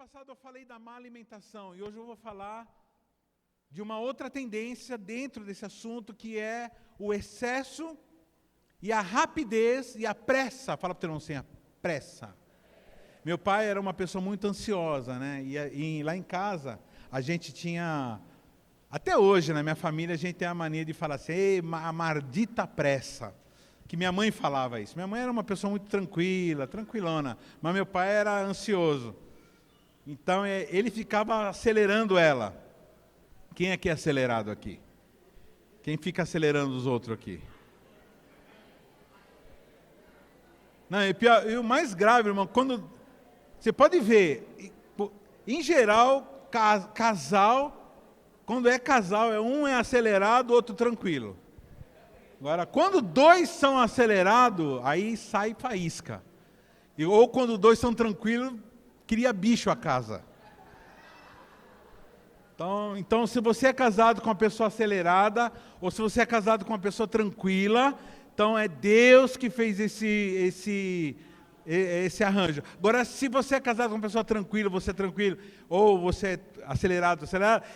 passado eu falei da má alimentação e hoje eu vou falar de uma outra tendência dentro desse assunto, que é o excesso e a rapidez e a pressa. Fala para o teu irmão assim, a pressa. Meu pai era uma pessoa muito ansiosa, né? E lá em casa a gente tinha, até hoje na minha família a gente tem a mania de falar assim, ei, a maldita pressa. Que minha mãe falava isso. Minha mãe era uma pessoa muito tranquila, tranquilona, mas meu pai era ansioso. Então ele ficava acelerando ela. Quem é que é acelerado aqui? Quem fica acelerando os outros aqui? Não, e o mais grave, irmão, quando você pode ver, em geral, casal, quando é casal, um é acelerado, o outro tranquilo. Agora, quando dois são acelerados, aí sai faísca. Ou quando dois são tranquilos, cria bicho a casa. Então, se você é casado com uma pessoa acelerada, ou se você é casado com uma pessoa tranquila, então é Deus que fez esse arranjo. Agora, se você é casado com uma pessoa tranquila, você é tranquilo, ou você é acelerado,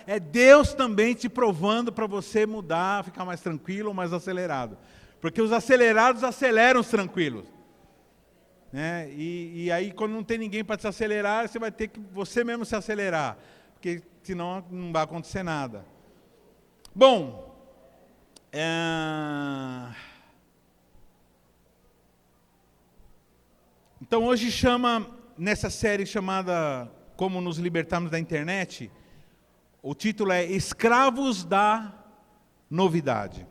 é Deus também te provando para você mudar, ficar mais tranquilo ou mais acelerado. Porque os acelerados aceleram os tranquilos. Né? E aí, quando não tem ninguém para te acelerar, você vai ter que você mesmo se acelerar. Porque senão não vai acontecer nada. Bom, então hoje nessa série chamada Como Nos Libertarmos da Internet, o título é Escravos da Novidade.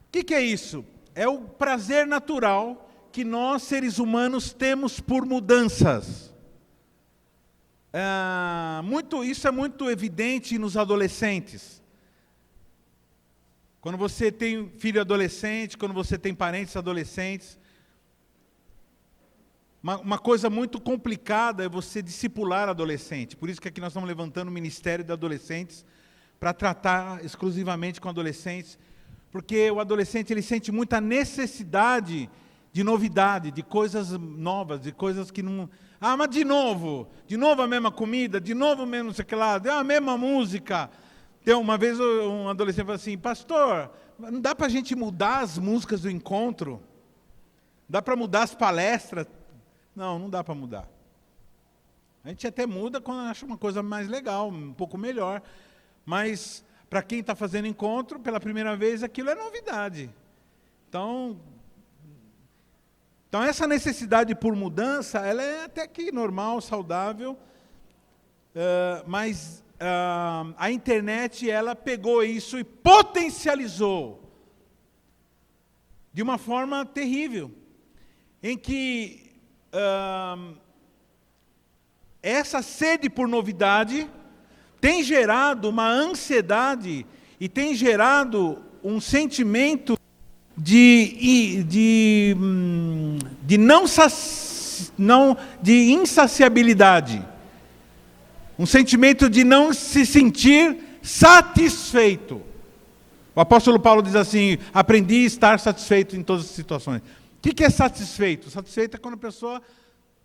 O que é isso? É o prazer natural que nós, seres humanos, temos por mudanças. Isso é muito evidente nos adolescentes. Quando você tem filho adolescente, quando você tem parentes adolescentes, uma coisa muito complicada é você discipular adolescente. Por isso que aqui nós estamos levantando o Ministério de Adolescentes para tratar exclusivamente com adolescentes, porque o adolescente ele sente muita necessidade de novidade, de coisas novas, de coisas que não... mas de novo a mesma comida, de novo o mesmo não sei o que lá, a mesma música. Uma vez um adolescente falou assim, pastor, não dá para a gente mudar as músicas do encontro? Dá para mudar as palestras? Não dá para mudar. A gente até muda quando acha uma coisa mais legal, um pouco melhor. Mas, para quem está fazendo encontro, pela primeira vez, aquilo é novidade. Então, essa necessidade por mudança, ela é até que normal, saudável, mas a internet, ela pegou isso e potencializou de uma forma terrível, em que essa sede por novidade tem gerado uma ansiedade e tem gerado um sentimento de insaciabilidade, um sentimento de não se sentir satisfeito. O apóstolo Paulo diz assim, aprendi a estar satisfeito em todas as situações. O que é satisfeito? Satisfeito é quando a pessoa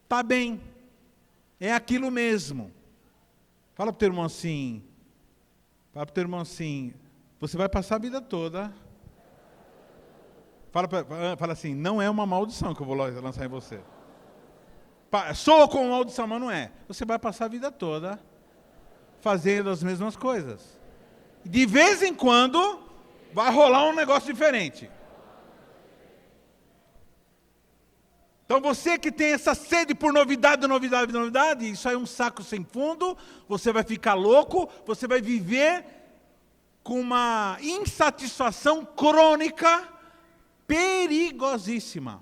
está bem, é aquilo mesmo. Fala para o teu irmão assim, você vai passar a vida toda... Fala assim, não é uma maldição que eu vou lançar em você. Soa como maldição, mas não é. Você vai passar a vida toda fazendo as mesmas coisas. De vez em quando, vai rolar um negócio diferente. Então você que tem essa sede por novidade, isso aí é um saco sem fundo, você vai ficar louco, você vai viver com uma insatisfação crônica, perigosíssima.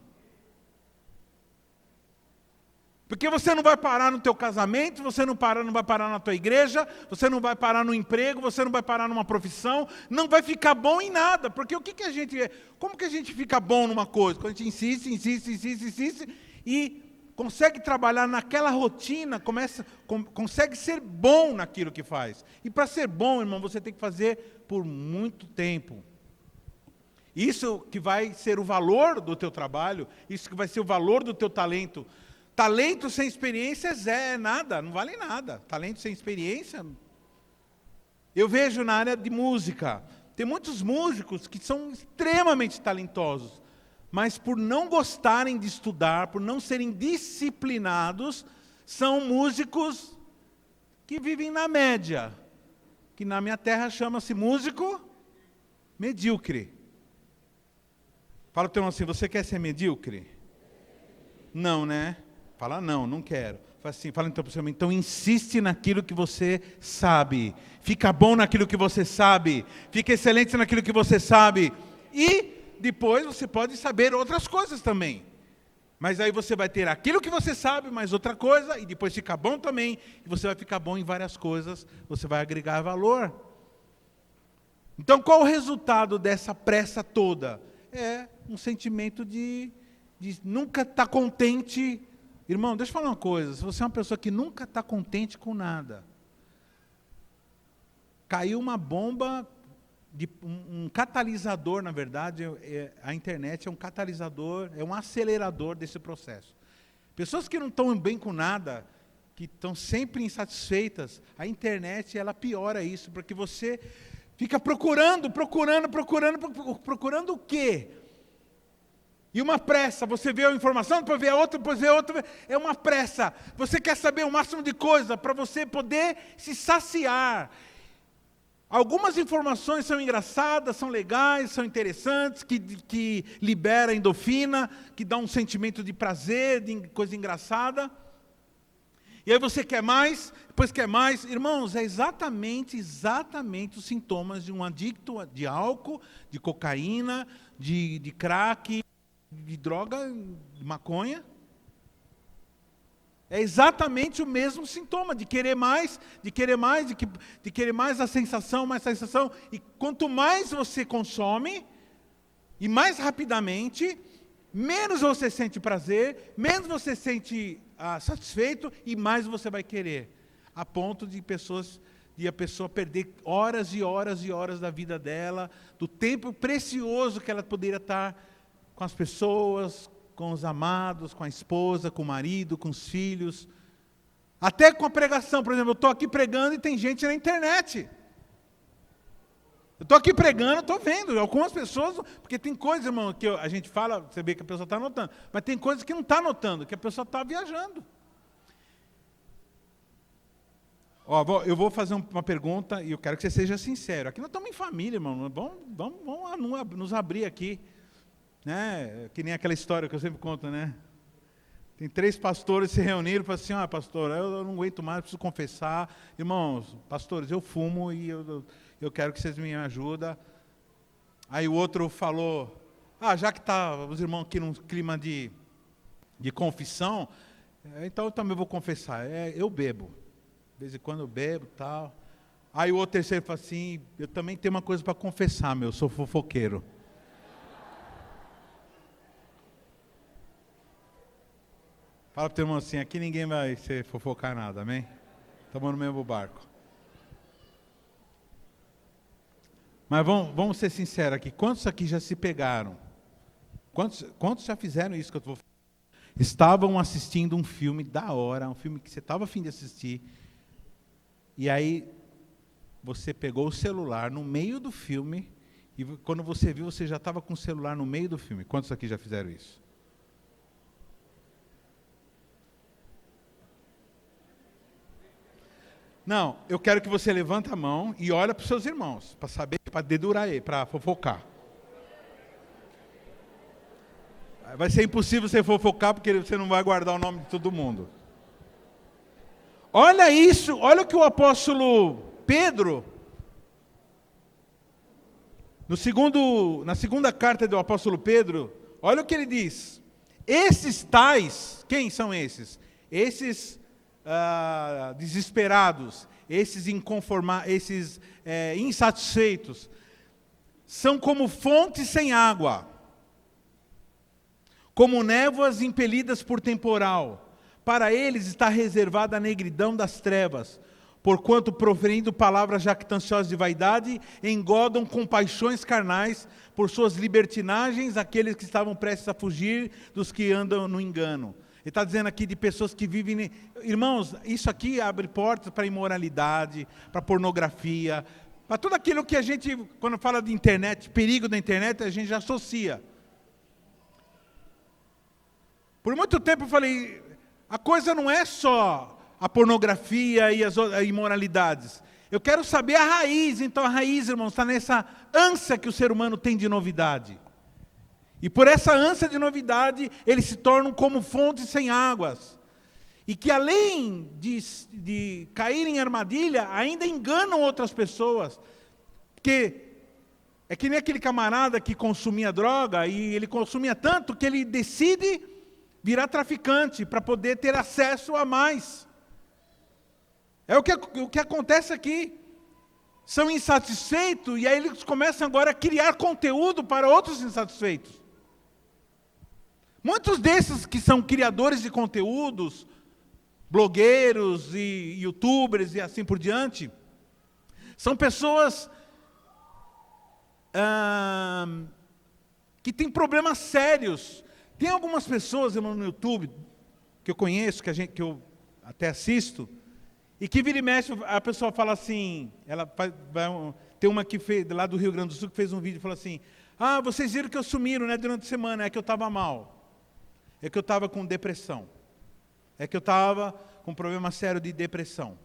Porque você não vai parar no teu casamento, você não vai parar na tua igreja, você não vai parar no emprego, você não vai parar numa profissão, não vai ficar bom em nada. Porque como que a gente fica bom numa coisa? Quando a gente insiste e consegue trabalhar naquela rotina, consegue ser bom naquilo que faz. E para ser bom, irmão, você tem que fazer por muito tempo. Isso que vai ser o valor do teu trabalho, isso que vai ser o valor do teu talento. Talento sem experiência é nada, não vale nada. Talento sem experiência. Eu vejo na área de música, tem muitos músicos que são extremamente talentosos, mas por não gostarem de estudar, por não serem disciplinados, são músicos que vivem na média, que na minha terra chama-se músico medíocre. Fala para o teu irmão assim, você quer ser medíocre? Não, né? Fala, não quero. Fala então para o seu irmão, então insiste naquilo que você sabe. Fica bom naquilo que você sabe. Fica excelente naquilo que você sabe. E depois você pode saber outras coisas também. Mas aí você vai ter aquilo que você sabe, mais outra coisa, e depois fica bom também. E você vai ficar bom em várias coisas, você vai agregar valor. Então qual o resultado dessa pressa toda? É um sentimento de nunca estar contente. Irmão, deixa eu falar uma coisa, se você é uma pessoa que nunca está contente com nada, caiu uma bomba, um catalisador, na verdade, a internet é um catalisador, é um acelerador desse processo. Pessoas que não estão bem com nada, que estão sempre insatisfeitas, a internet ela piora isso, porque você fica procurando o quê? E uma pressa, você vê a informação, depois vê a outra, é uma pressa. Você quer saber o máximo de coisa para você poder se saciar. Algumas informações são engraçadas, são legais, são interessantes, que libera endorfina, que dá um sentimento de prazer, de coisa engraçada. E aí você quer mais, depois quer mais. Irmãos, é exatamente os sintomas de um adicto de álcool, de cocaína, de crack, de droga, de maconha. É exatamente o mesmo sintoma, de querer mais, de querer mais a sensação, mais a sensação. E quanto mais você consome, e mais rapidamente, menos você sente prazer, menos você sente satisfeito, e mais você vai querer. A ponto de a pessoa perder horas e horas e horas da vida dela, do tempo precioso que ela poderia estar com as pessoas, com os amados, com a esposa, com o marido, com os filhos. Até com a pregação, por exemplo, eu estou aqui pregando e tem gente na internet. Eu estou aqui pregando, estou vendo, algumas pessoas, porque tem coisas, irmão, que a gente fala, você vê que a pessoa está anotando, mas tem coisas que não está anotando, que a pessoa está viajando. Eu vou fazer uma pergunta e eu quero que você seja sincero. Aqui nós estamos em família, irmão, vamos nos abrir aqui. Né? Que nem aquela história que eu sempre conto, né? Tem 3 pastores se reuniram e falaram assim, pastor, eu não aguento mais, preciso confessar. Irmãos, pastores, eu fumo e eu quero que vocês me ajudem. Aí o outro falou, já que está os irmãos aqui num clima de confissão, então eu também vou confessar. Eu bebo. De vez em quando eu bebo e tal. Aí o outro terceiro falou assim, eu também tenho uma coisa para confessar, eu sou fofoqueiro. Fala para o teu irmão assim, aqui ninguém vai se fofocar nada, amém? Estamos no mesmo barco. Mas vamos ser sinceros aqui, quantos aqui já se pegaram? Quantos já fizeram isso que eu vou falar? Estavam assistindo um filme da hora, um filme que você estava a fim de assistir, e aí você pegou o celular no meio do filme, e quando você viu, você já estava com o celular no meio do filme. Quantos aqui já fizeram isso? Não, eu quero que você levante a mão e olhe para os seus irmãos, para saber, para dedurar ele, para fofocar. Vai ser impossível você fofocar, porque você não vai guardar o nome de todo mundo. Olha isso, olha o que o apóstolo Pedro, na segunda carta do apóstolo Pedro, olha o que ele diz. Esses tais, quem são esses? Esses desesperados, esses insatisfeitos, são como fontes sem água, como névoas impelidas por temporal. Para eles está reservada a negridão das trevas, porquanto, proferindo palavras jactanciosas de vaidade, engodam com paixões carnais, por suas libertinagens, aqueles que estavam prestes a fugir dos que andam no engano. Ele está dizendo aqui de pessoas que vivem... Irmãos, isso aqui abre portas para imoralidade, para pornografia, para tudo aquilo que a gente, quando fala de internet, perigo da internet, a gente já associa. Por muito tempo eu falei, a coisa não é só a pornografia e as imoralidades. Eu quero saber a raiz. Então a raiz, irmãos, está nessa ânsia que o ser humano tem de novidade. E por essa ânsia de novidade, eles se tornam como fontes sem águas. E que além de cair em armadilha, ainda enganam outras pessoas. Porque é que nem aquele camarada que consumia droga, e ele consumia tanto que ele decide virar traficante para poder ter acesso a mais. É o que acontece aqui. São insatisfeitos, e aí eles começam agora a criar conteúdo para outros insatisfeitos. Muitos desses que são criadores de conteúdos, blogueiros e youtubers e assim por diante, são pessoas que têm problemas sérios. Tem algumas pessoas, irmão, no YouTube, que eu conheço, que eu até assisto, e que vira e mexe, a pessoa fala assim, tem uma que fez, lá do Rio Grande do Sul, que fez um vídeo e falou assim, vocês viram que eu sumiram, né, durante a semana, é que eu estava mal. É que eu estava com depressão. É que eu estava com um problema sério de depressão.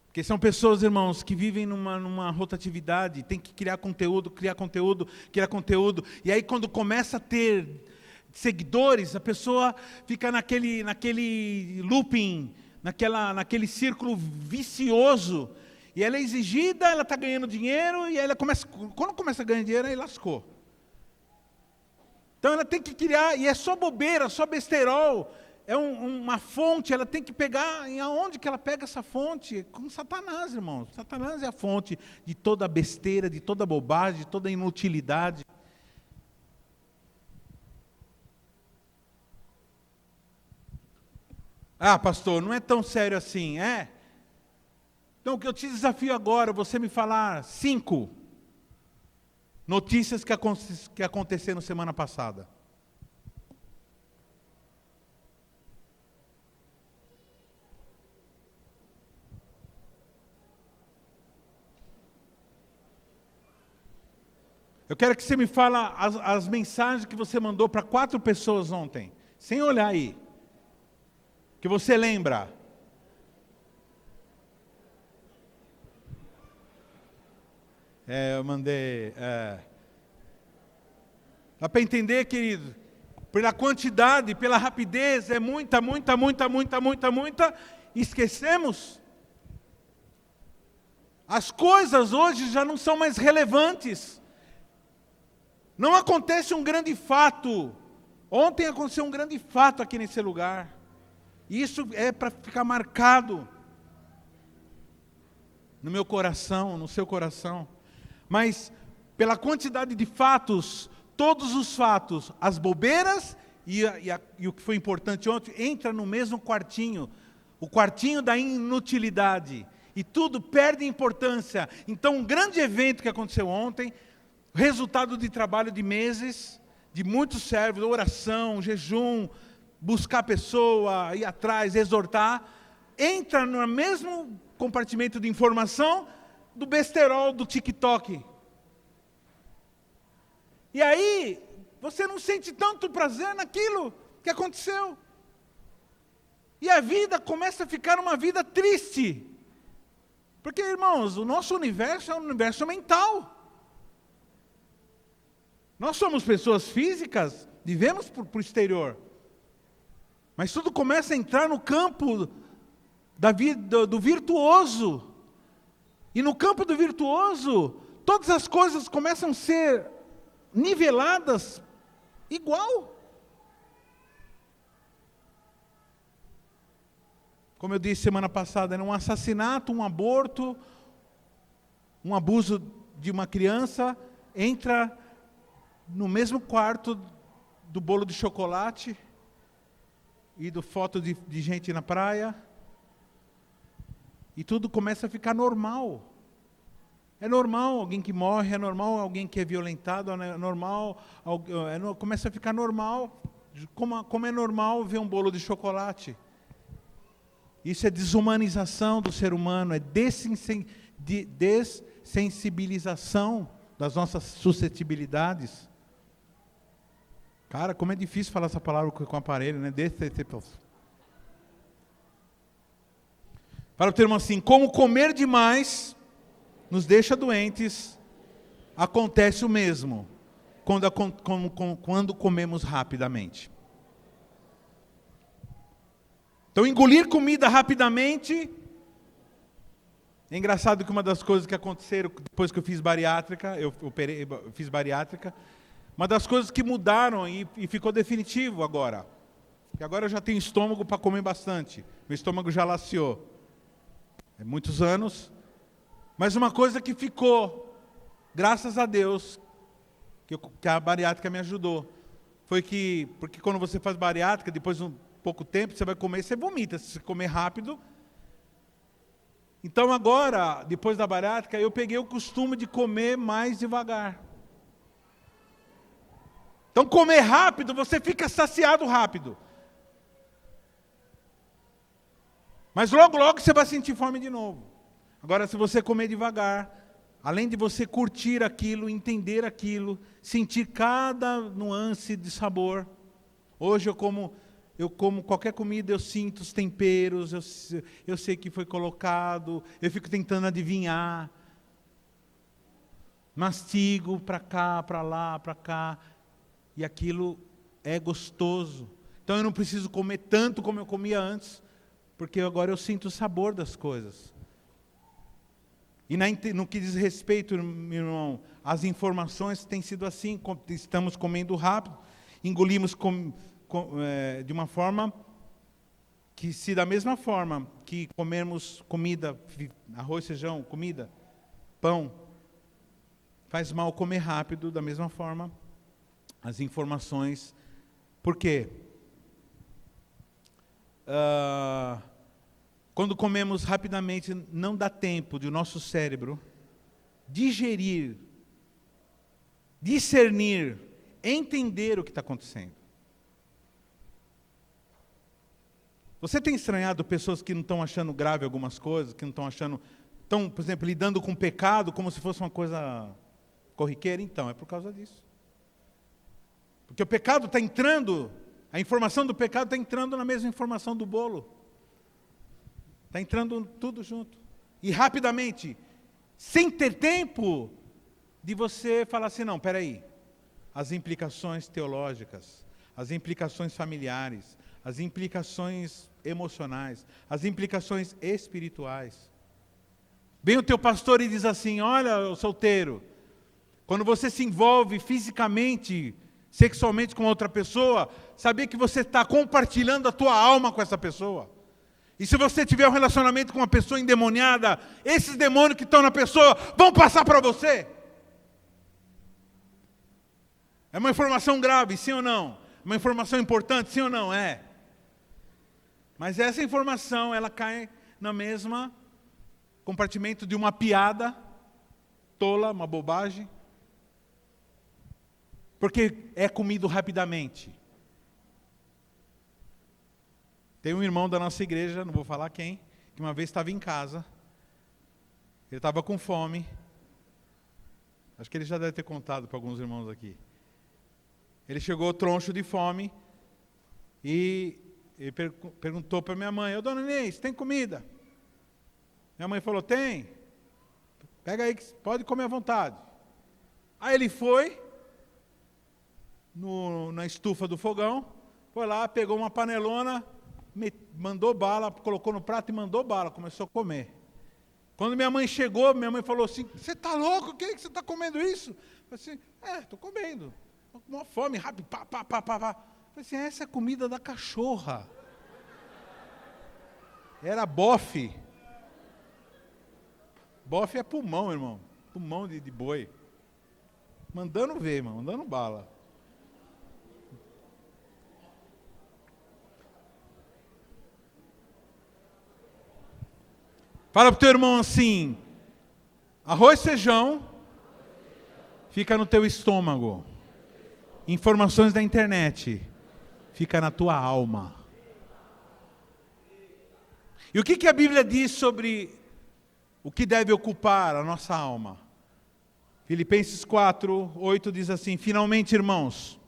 Porque são pessoas, irmãos, que vivem numa rotatividade, tem que criar conteúdo, e aí quando começa a ter seguidores, a pessoa fica naquele looping, naquele círculo vicioso. E ela é exigida, ela está ganhando dinheiro, e aí quando começa a ganhar dinheiro, aí lascou. Então ela tem que criar, e é só bobeira, só besterol, é uma fonte, ela tem que pegar, e aonde que ela pega essa fonte? Com Satanás, irmãos. Satanás é a fonte de toda besteira, de toda bobagem, de toda inutilidade. Pastor, não é tão sério assim, é? Então, o que eu te desafio agora, você me falar 5 notícias que aconteceram semana passada. Eu quero que você me fale as mensagens que você mandou para 4 pessoas ontem, sem olhar aí, que você lembra. Eu mandei... Dá para entender, querido? Pela quantidade, pela rapidez, é muita, esquecemos. As coisas hoje já não são mais relevantes. Não acontece um grande fato. Ontem aconteceu um grande fato aqui nesse lugar. E isso é para ficar marcado no meu coração, no seu coração. Mas, pela quantidade de fatos, todos os fatos, as bobeiras e o que foi importante ontem, entra no mesmo quartinho, o quartinho da inutilidade. E tudo perde importância. Então, um grande evento que aconteceu ontem, resultado de trabalho de meses, de muitos servos, oração, jejum, buscar a pessoa, ir atrás, exortar, entra no mesmo compartimento de informação do besterol do TikTok. E aí, você não sente tanto prazer naquilo que aconteceu. E a vida começa a ficar uma vida triste. Porque, irmãos, o nosso universo é um universo mental. Nós somos pessoas físicas, vivemos para o exterior. Mas tudo começa a entrar no campo do virtuoso. E no campo do virtuoso, todas as coisas começam a ser niveladas igual. Como eu disse semana passada, um assassinato, um aborto, um abuso de uma criança, entra no mesmo quarto do bolo de chocolate e do foto de gente na praia. E tudo começa a ficar normal. É normal alguém que morre, é normal alguém que é violentado, é normal, começa a ficar normal, como é normal ver um bolo de chocolate. Isso é desumanização do ser humano, é dessensibilização das nossas suscetibilidades. Cara, como é difícil falar essa palavra com o aparelho, né? Para o termo assim, como comer demais nos deixa doentes, acontece o mesmo quando comemos rapidamente. Então, engolir comida rapidamente. É engraçado que uma das coisas que aconteceram depois que eu fiz bariátrica, eu fiz bariátrica, uma das coisas que mudaram e ficou definitivo agora, que agora eu já tenho estômago para comer bastante, meu estômago já laceou, é muitos anos, mas uma coisa que ficou, graças a Deus, que a bariátrica me ajudou, porque quando você faz bariátrica, depois de um pouco tempo, você vai comer, você vomita, se você comer rápido. Então agora, depois da bariátrica, eu peguei o costume de comer mais devagar. Então comer rápido, você fica saciado rápido. Mas logo, logo você vai sentir fome de novo. Agora, se você comer devagar, além de você curtir aquilo, entender aquilo, sentir cada nuance de sabor. Hoje eu como qualquer comida, eu sinto os temperos, eu sei que foi colocado, eu fico tentando adivinhar. Mastigo para cá, para lá, para cá. E aquilo é gostoso. Então eu não preciso comer tanto como eu comia antes, porque agora eu sinto o sabor das coisas. E no que diz respeito, meu irmão, as informações têm sido assim, estamos comendo rápido, engolimos de uma forma que, se da mesma forma que comermos comida, arroz, feijão, comida, pão, faz mal comer rápido, da mesma forma, as informações. Por quê? Quando comemos rapidamente, não dá tempo de o nosso cérebro digerir, discernir, entender o que está acontecendo. Você tem estranhado pessoas que não estão achando grave algumas coisas, que não estão, por exemplo, lidando com o pecado como se fosse uma coisa corriqueira? Então, é por causa disso. Porque o pecado está entrando, a informação do pecado está entrando na mesma informação do bolo. Está entrando tudo junto. E rapidamente, sem ter tempo de você falar assim, não, espera aí. As implicações teológicas, as implicações familiares, as implicações emocionais, as implicações espirituais. Vem o teu pastor e diz assim, olha, solteiro, quando você se envolve fisicamente, sexualmente com outra pessoa, sabia que você está compartilhando a tua alma com essa pessoa. E se você tiver um relacionamento com uma pessoa endemoniada, esses demônios que estão na pessoa vão passar para você. É uma informação grave, sim ou não? Uma informação importante, sim ou não? É. Mas essa informação, ela cai na mesma compartimento de uma piada tola, uma bobagem. Porque é comido rapidamente. Tem um irmão da nossa igreja, não vou falar quem, que uma vez estava em casa, ele estava com fome, acho que ele já deve ter contado para alguns irmãos aqui. Ele chegou troncho de fome e perguntou para minha mãe, dona Inês, tem comida? Minha mãe falou, tem, pega aí que pode comer à vontade. Aí ele foi na estufa do fogão, foi lá, pegou uma panelona, mandou bala, colocou no prato e mandou bala, começou a comer. Quando minha mãe chegou, minha mãe falou assim, você está louco? O que você está comendo isso? Eu falei assim, estou comendo. Estou com uma fome, rápido, pá. Eu falei assim, essa é a comida da cachorra. Era bofe. Bofe é pulmão, irmão. Pulmão de boi. Mandando ver, irmão, mandando bala. Fala para o teu irmão assim, Arroz e feijão fica no teu estômago. Informações da internet fica na tua alma. E o que a Bíblia diz sobre o que deve ocupar a nossa alma? Filipenses 4:8 diz assim: finalmente, irmãos.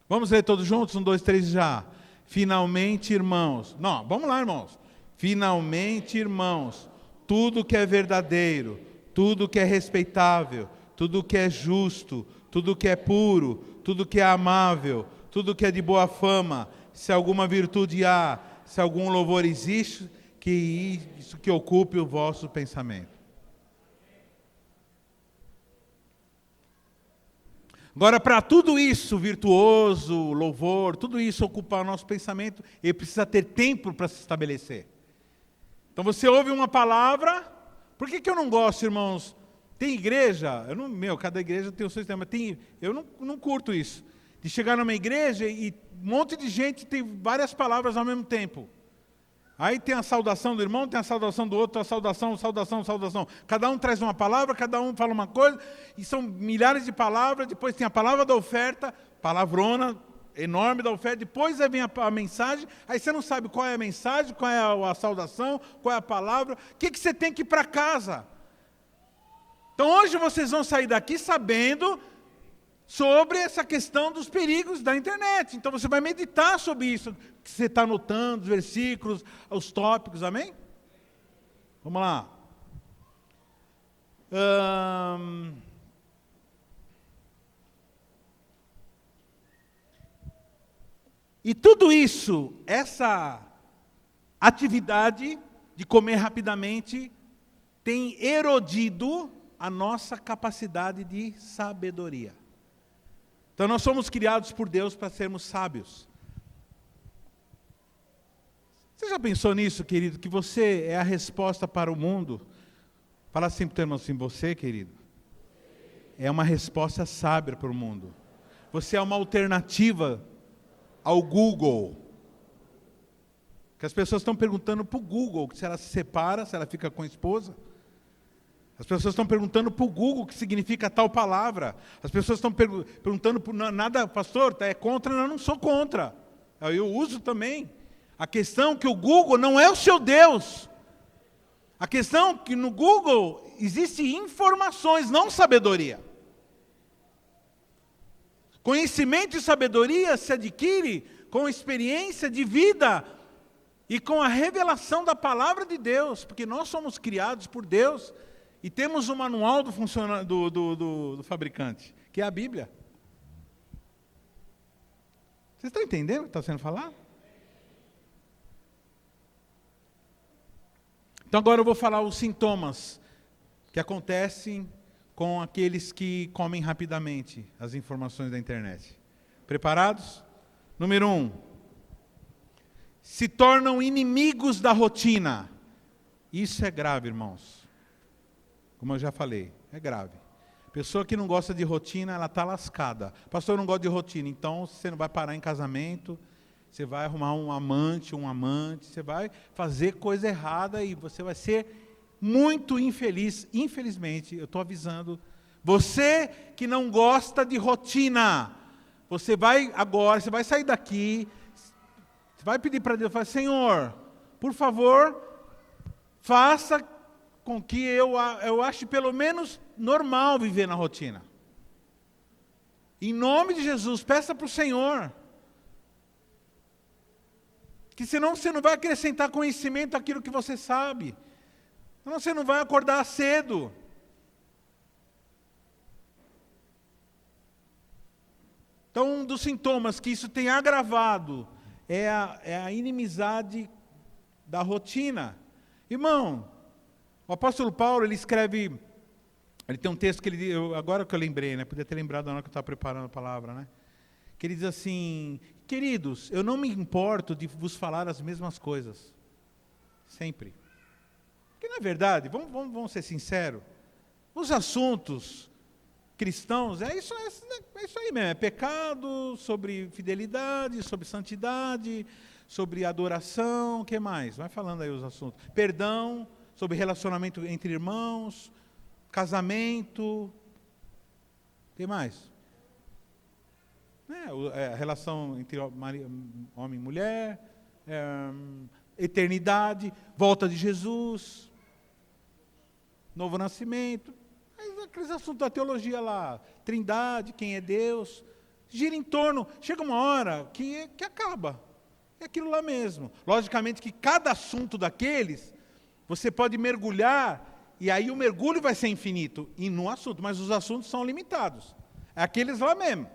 Vamos ler todos juntos? 1, 2, 3 já. Finalmente, irmãos. Não, vamos lá, irmãos. Finalmente, irmãos, tudo que é verdadeiro, tudo que é respeitável, tudo que é justo, tudo que é puro, tudo que é amável, tudo que é de boa fama, se alguma virtude há, se algum louvor existe, que isso que ocupe o vosso pensamento. Agora, para tudo isso, virtuoso, louvor, tudo isso ocupar o nosso pensamento, ele precisa ter tempo para se estabelecer. Então você ouve uma palavra, por que eu não gosto, irmãos? Tem igreja, cada igreja tem o seu sistema, eu não curto isso, de chegar numa igreja e um monte de gente tem várias palavras ao mesmo tempo. Aí tem a saudação do irmão, tem a saudação do outro, a saudação. Cada um traz uma palavra, cada um fala uma coisa, e são milhares de palavras, depois tem a palavra da oferta, palavrona enorme da oferta, depois vem a mensagem, aí você não sabe qual é a mensagem, qual é a saudação, qual é a palavra, o que você tem que ir para casa. Então hoje vocês vão sair daqui sabendo sobre essa questão dos perigos da internet. Então você vai meditar sobre isso, que você está anotando, os versículos, os tópicos, amém? Vamos lá. E tudo isso, essa atividade de comer rapidamente, tem erodido a nossa capacidade de sabedoria. Então nós somos criados por Deus para sermos sábios. Você já pensou nisso, querido? Que você é a resposta para o mundo? Fala assim para o teu irmão assim, você, querido, é uma resposta sábia para o mundo. Você é uma alternativa ao Google. Que as pessoas estão perguntando para o Google se ela se separa, se ela fica com a esposa. As pessoas estão perguntando para o Google o que significa tal palavra. As pessoas estão perguntando, nada, pastor, é contra? Eu não sou contra. Eu uso também. A questão é que o Google não é o seu Deus. A questão é que no Google existem informações, não sabedoria. Conhecimento e sabedoria se adquire com experiência de vida e com a revelação da palavra de Deus, porque nós somos criados por Deus. E temos o manual do fabricante, que é a Bíblia. Vocês estão entendendo o que está sendo falado? Então agora eu vou falar os sintomas que acontecem com aqueles que comem rapidamente as informações da internet. Preparados? Número 1. Se tornam inimigos da rotina. Isso é grave, irmãos. Como eu já falei, é grave. Pessoa que não gosta de rotina, ela está lascada. Pastor, eu não gosto de rotina, então você não vai parar em casamento, você vai arrumar um amante, você vai fazer coisa errada e você vai ser muito infeliz. Infelizmente, eu estou avisando. Você que não gosta de rotina, você vai sair daqui, você vai pedir para Deus, Senhor, por favor, faça com que eu ache pelo menos normal viver na rotina. Em nome de Jesus, peça para o Senhor. Que senão você não vai acrescentar conhecimento àquilo que você sabe. Senão você não vai acordar cedo. Então, um dos sintomas que isso tem agravado é a inimizade da rotina. Irmão, o apóstolo Paulo, ele tem um texto que agora que eu lembrei, né? Podia ter lembrado na hora que eu estava preparando a palavra, né? Que ele diz assim, queridos, eu não me importo de vos falar as mesmas coisas, sempre. Porque, na verdade, vamos ser sinceros, os assuntos cristãos, é isso aí mesmo, é pecado, sobre fidelidade, sobre santidade, sobre adoração, o que mais? Vai falando aí os assuntos. Perdão, sobre relacionamento entre irmãos, casamento. O que mais? A relação entre homem e mulher, eternidade, volta de Jesus, novo nascimento. Aqueles assuntos da teologia lá, trindade, quem é Deus, gira em torno, chega uma hora que acaba. É aquilo lá mesmo. Logicamente que cada assunto daqueles, você pode mergulhar, e aí o mergulho vai ser infinito, e no assunto, mas os assuntos são limitados. É aqueles lá mesmo.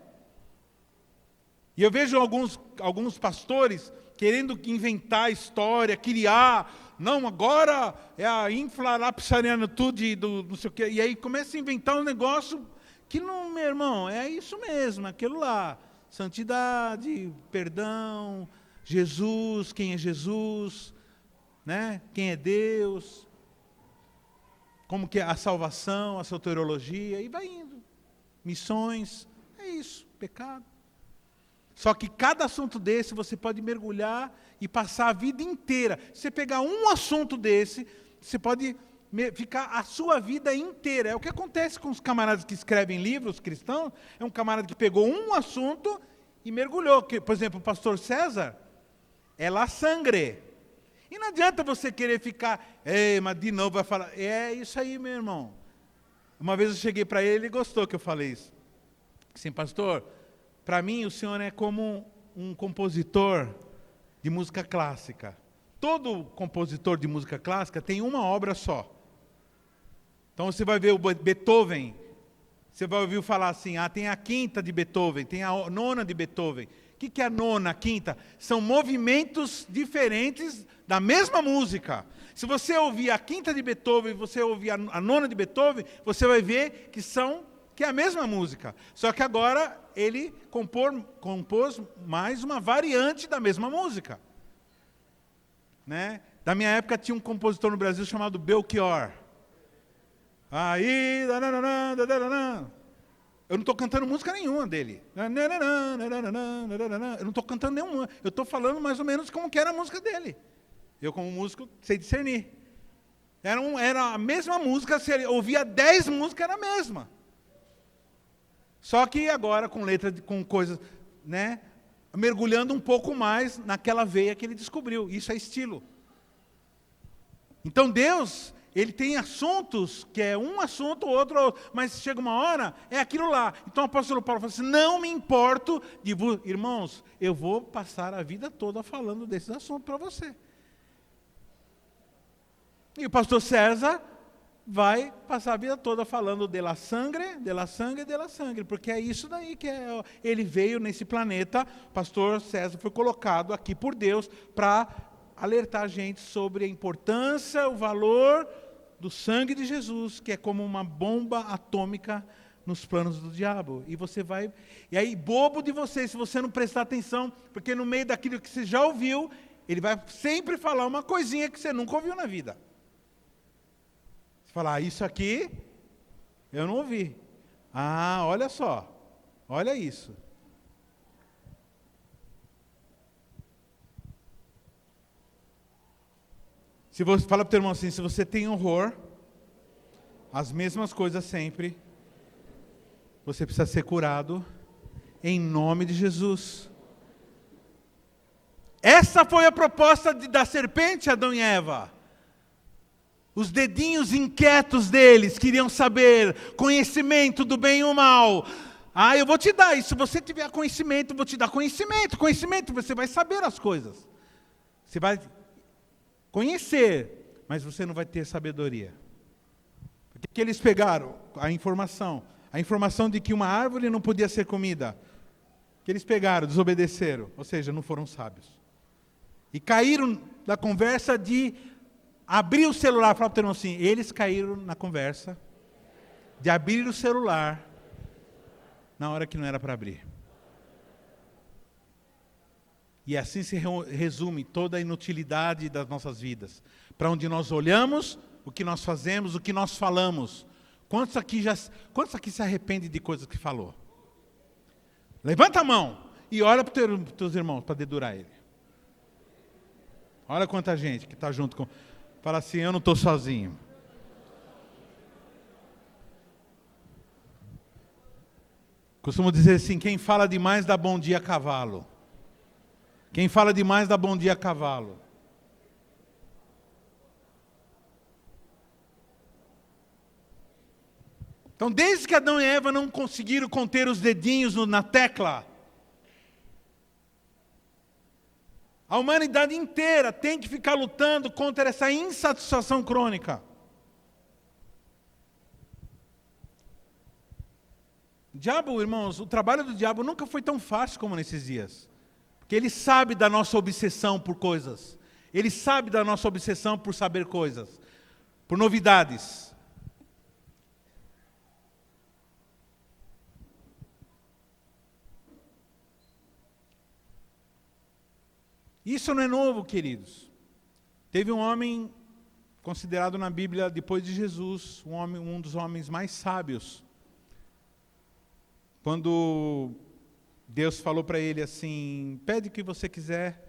E eu vejo alguns pastores querendo inventar história, criar, não, agora é a infralapsarianitude do não sei o quê, e aí começa a inventar um negócio que não, meu irmão, é isso mesmo, aquilo lá, santidade, perdão, Jesus, quem é Jesus, né? Quem é Deus, como que é a salvação, a soteriologia, e vai indo, missões, é isso, pecado. Só que cada assunto desse você pode mergulhar e passar a vida inteira. Se você pegar um assunto desse, você pode ficar a sua vida inteira. É o que acontece com os camaradas que escrevem livros cristãos. É um camarada que pegou um assunto e mergulhou. Por exemplo, o pastor César é la sangre. E não adianta você querer ficar, mas de novo vai falar. É isso aí, meu irmão. Uma vez eu cheguei para ele, ele gostou que eu falei isso. Assim, pastor, para mim, o senhor é como um compositor de música clássica. Todo compositor de música clássica tem uma obra só. Então você vai ver o Beethoven, você vai ouvir falar assim, tem a quinta de Beethoven, tem a nona de Beethoven. O que é a nona, a quinta? São movimentos diferentes da mesma música. Se você ouvir a quinta de Beethoven e você ouvir a nona de Beethoven, você vai ver que é a mesma música. Só que agora ele compôs mais uma variante da mesma música. Né? Da minha época tinha um compositor no Brasil chamado Belchior. Aí, eu não estou cantando música nenhuma dele. Eu não estou cantando nenhuma. Eu estou falando mais ou menos como que era a música dele. Eu, como músico, sei discernir. Era a mesma música, se ele ouvia 10 músicas, era a mesma. Só que agora com letras, com coisas, né, mergulhando um pouco mais naquela veia que ele descobriu. Isso é estilo. Então Deus, Ele tem assuntos, que é um assunto, outro, mas chega uma hora, é aquilo lá. Então o apóstolo Paulo fala assim, não me importo de vos... Irmãos, eu vou passar a vida toda falando desses assuntos para você. E o pastor César vai passar a vida toda falando de la sangre, porque é isso daí que é. Ele veio nesse planeta, o pastor César foi colocado aqui por Deus para alertar a gente sobre a importância, o valor do sangue de Jesus, que é como uma bomba atômica nos planos do diabo. E você vai, e aí bobo de você, se você não prestar atenção, porque no meio daquilo que você já ouviu, ele vai sempre falar uma coisinha que você nunca ouviu na vida. Falar, isso aqui eu não ouvi. Ah, olha só, olha isso. Se você fala para o teu irmão assim, se você tem horror, as mesmas coisas sempre, você precisa ser curado em nome de Jesus. Essa foi a proposta da serpente, Adão e Eva. Os dedinhos inquietos deles queriam saber conhecimento do bem e o mal. Ah, eu vou te dar, e se você tiver conhecimento, eu vou te dar conhecimento, você vai saber as coisas. Você vai conhecer, mas você não vai ter sabedoria. Porque que eles pegaram a informação de que uma árvore não podia ser comida. Que eles pegaram, desobedeceram, ou seja, não foram sábios. E caíram na conversa de abrir o celular, falar para o teu irmão assim, eles caíram na conversa de abrir o celular na hora que não era para abrir. E assim se resume toda a inutilidade das nossas vidas. Para onde nós olhamos, o que nós fazemos, o que nós falamos. Quantos aqui se arrependem de coisas que falou? Levanta a mão e olha para os teus irmãos para dedurar ele. Olha quanta gente que está junto com... Fala assim, eu não estou sozinho. Costumo dizer assim, quem fala demais dá bom dia a cavalo. Quem fala demais dá bom dia a cavalo. Então, desde que Adão e Eva não conseguiram conter os dedinhos na tecla, a humanidade inteira tem que ficar lutando contra essa insatisfação crônica. O diabo, irmãos, o trabalho do diabo nunca foi tão fácil como nesses dias. Porque ele sabe da nossa obsessão por coisas. Ele sabe da nossa obsessão por saber coisas. Por novidades. Isso não é novo, queridos. Teve um homem considerado na Bíblia, depois de Jesus, um dos homens mais sábios. Quando Deus falou para ele assim, pede o que você quiser,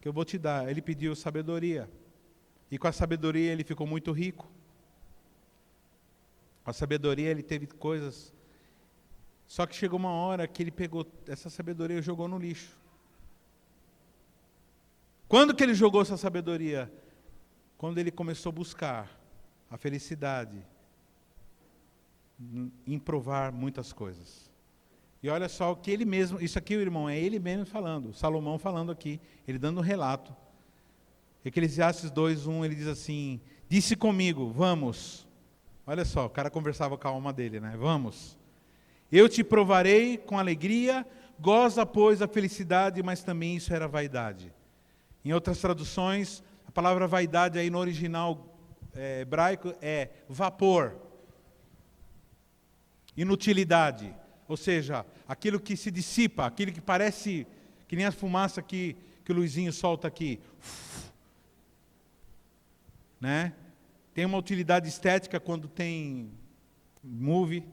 que eu vou te dar. Ele pediu sabedoria. E com a sabedoria ele ficou muito rico. Com a sabedoria ele teve coisas. Só que chegou uma hora que ele pegou essa sabedoria e jogou no lixo. Quando que ele jogou essa sabedoria? Quando ele começou a buscar a felicidade em provar muitas coisas. E olha só o que ele mesmo, isso aqui, irmão, é ele mesmo falando, Salomão falando aqui, ele dando um relato. Eclesiastes 2:1, ele diz assim, disse comigo, vamos. Olha só, o cara conversava com a alma dele, né? Vamos. Eu te provarei com alegria, goza, pois, a felicidade, mas também isso era vaidade. Em outras traduções, a palavra vaidade aí no original hebraico é vapor, inutilidade, ou seja, aquilo que se dissipa, aquilo que parece que nem a fumaça que o Luizinho solta aqui. Né? Tem uma utilidade estética quando tem movie,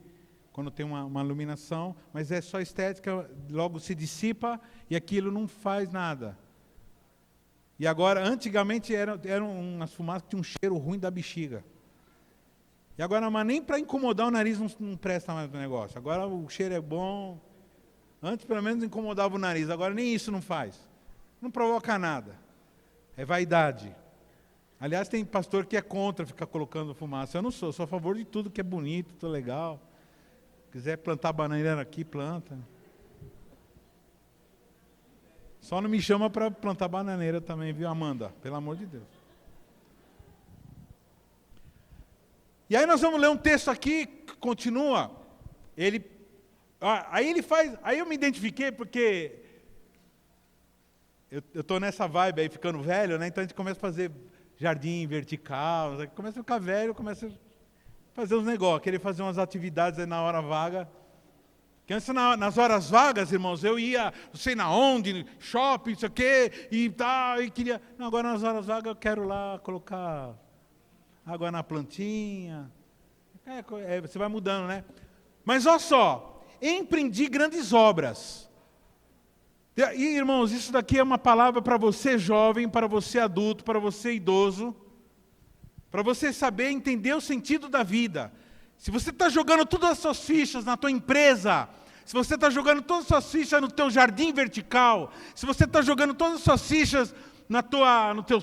quando tem uma iluminação, mas é só estética, logo se dissipa e aquilo não faz nada. E agora, antigamente eram umas fumaças que tinham um cheiro ruim da bexiga. E agora, mas nem para incomodar o nariz não presta mais o negócio. Agora o cheiro é bom. Antes pelo menos incomodava o nariz, agora nem isso não faz. Não provoca nada. É vaidade. Aliás, tem pastor que é contra ficar colocando fumaça. Eu não sou a favor de tudo que é bonito, tudo legal. Se quiser plantar bananeira aqui, planta. Só não me chama para plantar bananeira também, viu, Amanda? Pelo amor de Deus. E aí nós vamos ler um texto aqui que continua. Aí eu me identifiquei porque eu estou nessa vibe aí, ficando velho, né? Então a gente começa a fazer jardim vertical, começa a ficar velho, começa a fazer uns negócios, querer fazer umas atividades aí na hora vaga. Que antes, nas horas vagas, irmãos, eu ia, não sei na onde, shopping, não sei o quê, e tal, e queria... Não, agora nas horas vagas eu quero lá colocar água na plantinha. Você vai mudando, né? Mas olha só, empreendi grandes obras. E, irmãos, isso daqui é uma palavra para você jovem, para você adulto, para você idoso, para você saber entender o sentido da vida. Se você está jogando todas as suas fichas na tua empresa, se você está jogando todas as suas fichas no teu jardim vertical, se você está jogando todas as suas fichas no teu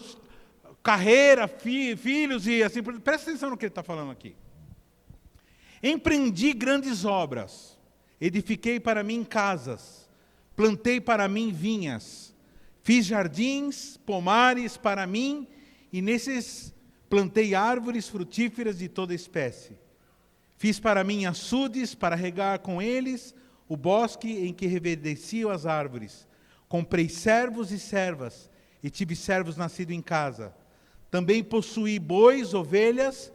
carreira, filhos e assim, presta atenção no que ele está falando aqui. Empreendi grandes obras, edifiquei para mim casas, plantei para mim vinhas, fiz jardins, pomares para mim, e nesses plantei árvores frutíferas de toda espécie. Fiz para mim açudes para regar com eles o bosque em que reverdeciam as árvores. Comprei servos e servas, e tive servos nascidos em casa. Também possuí bois, ovelhas,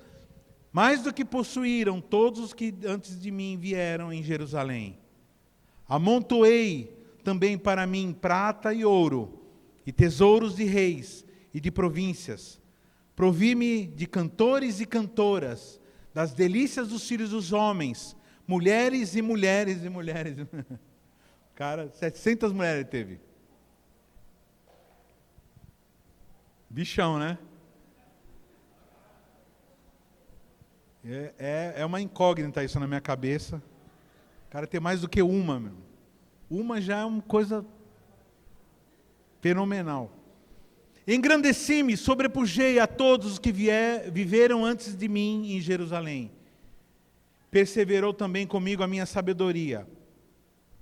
mais do que possuíram todos os que antes de mim vieram em Jerusalém. Amontoei também para mim prata e ouro, e tesouros de reis e de províncias. Provi-me de cantores e cantoras, das delícias dos filhos dos homens, mulheres e mulheres e mulheres. Cara, 700 mulheres teve. Bichão, né? É uma incógnita isso na minha cabeça. O cara tem mais do que uma, meu. Uma já é uma coisa fenomenal. Engrandeci-me, sobrepujei a todos os que viveram antes de mim em Jerusalém. Perseverou também comigo a minha sabedoria.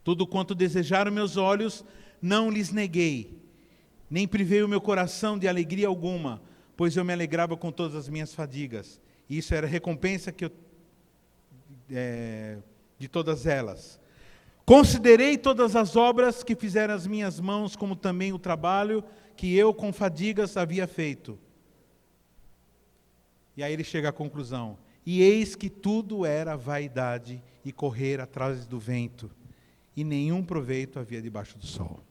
Tudo quanto desejaram meus olhos, não lhes neguei. Nem privei o meu coração de alegria alguma, pois eu me alegrava com todas as minhas fadigas. E isso era a recompensa de todas elas. Considerei todas as obras que fizeram as minhas mãos, como também o trabalho que eu com fadigas havia feito. E aí ele chega à conclusão. E eis que tudo era vaidade e correr atrás do vento, e nenhum proveito havia debaixo do sol.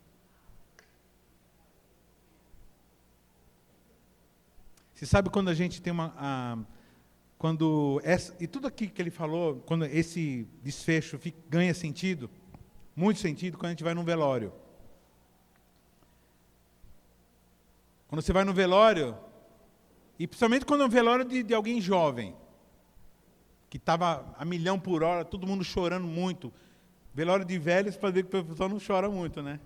Você sabe quando a gente tem e tudo aqui que ele falou, quando esse desfecho ganha sentido, muito sentido, quando a gente vai num velório. Quando você vai no velório, e principalmente quando é um velório de alguém jovem, que estava a 1.000.000 por hora, todo mundo chorando muito. Velório de velhos, para ver que o pessoal não chora muito, né?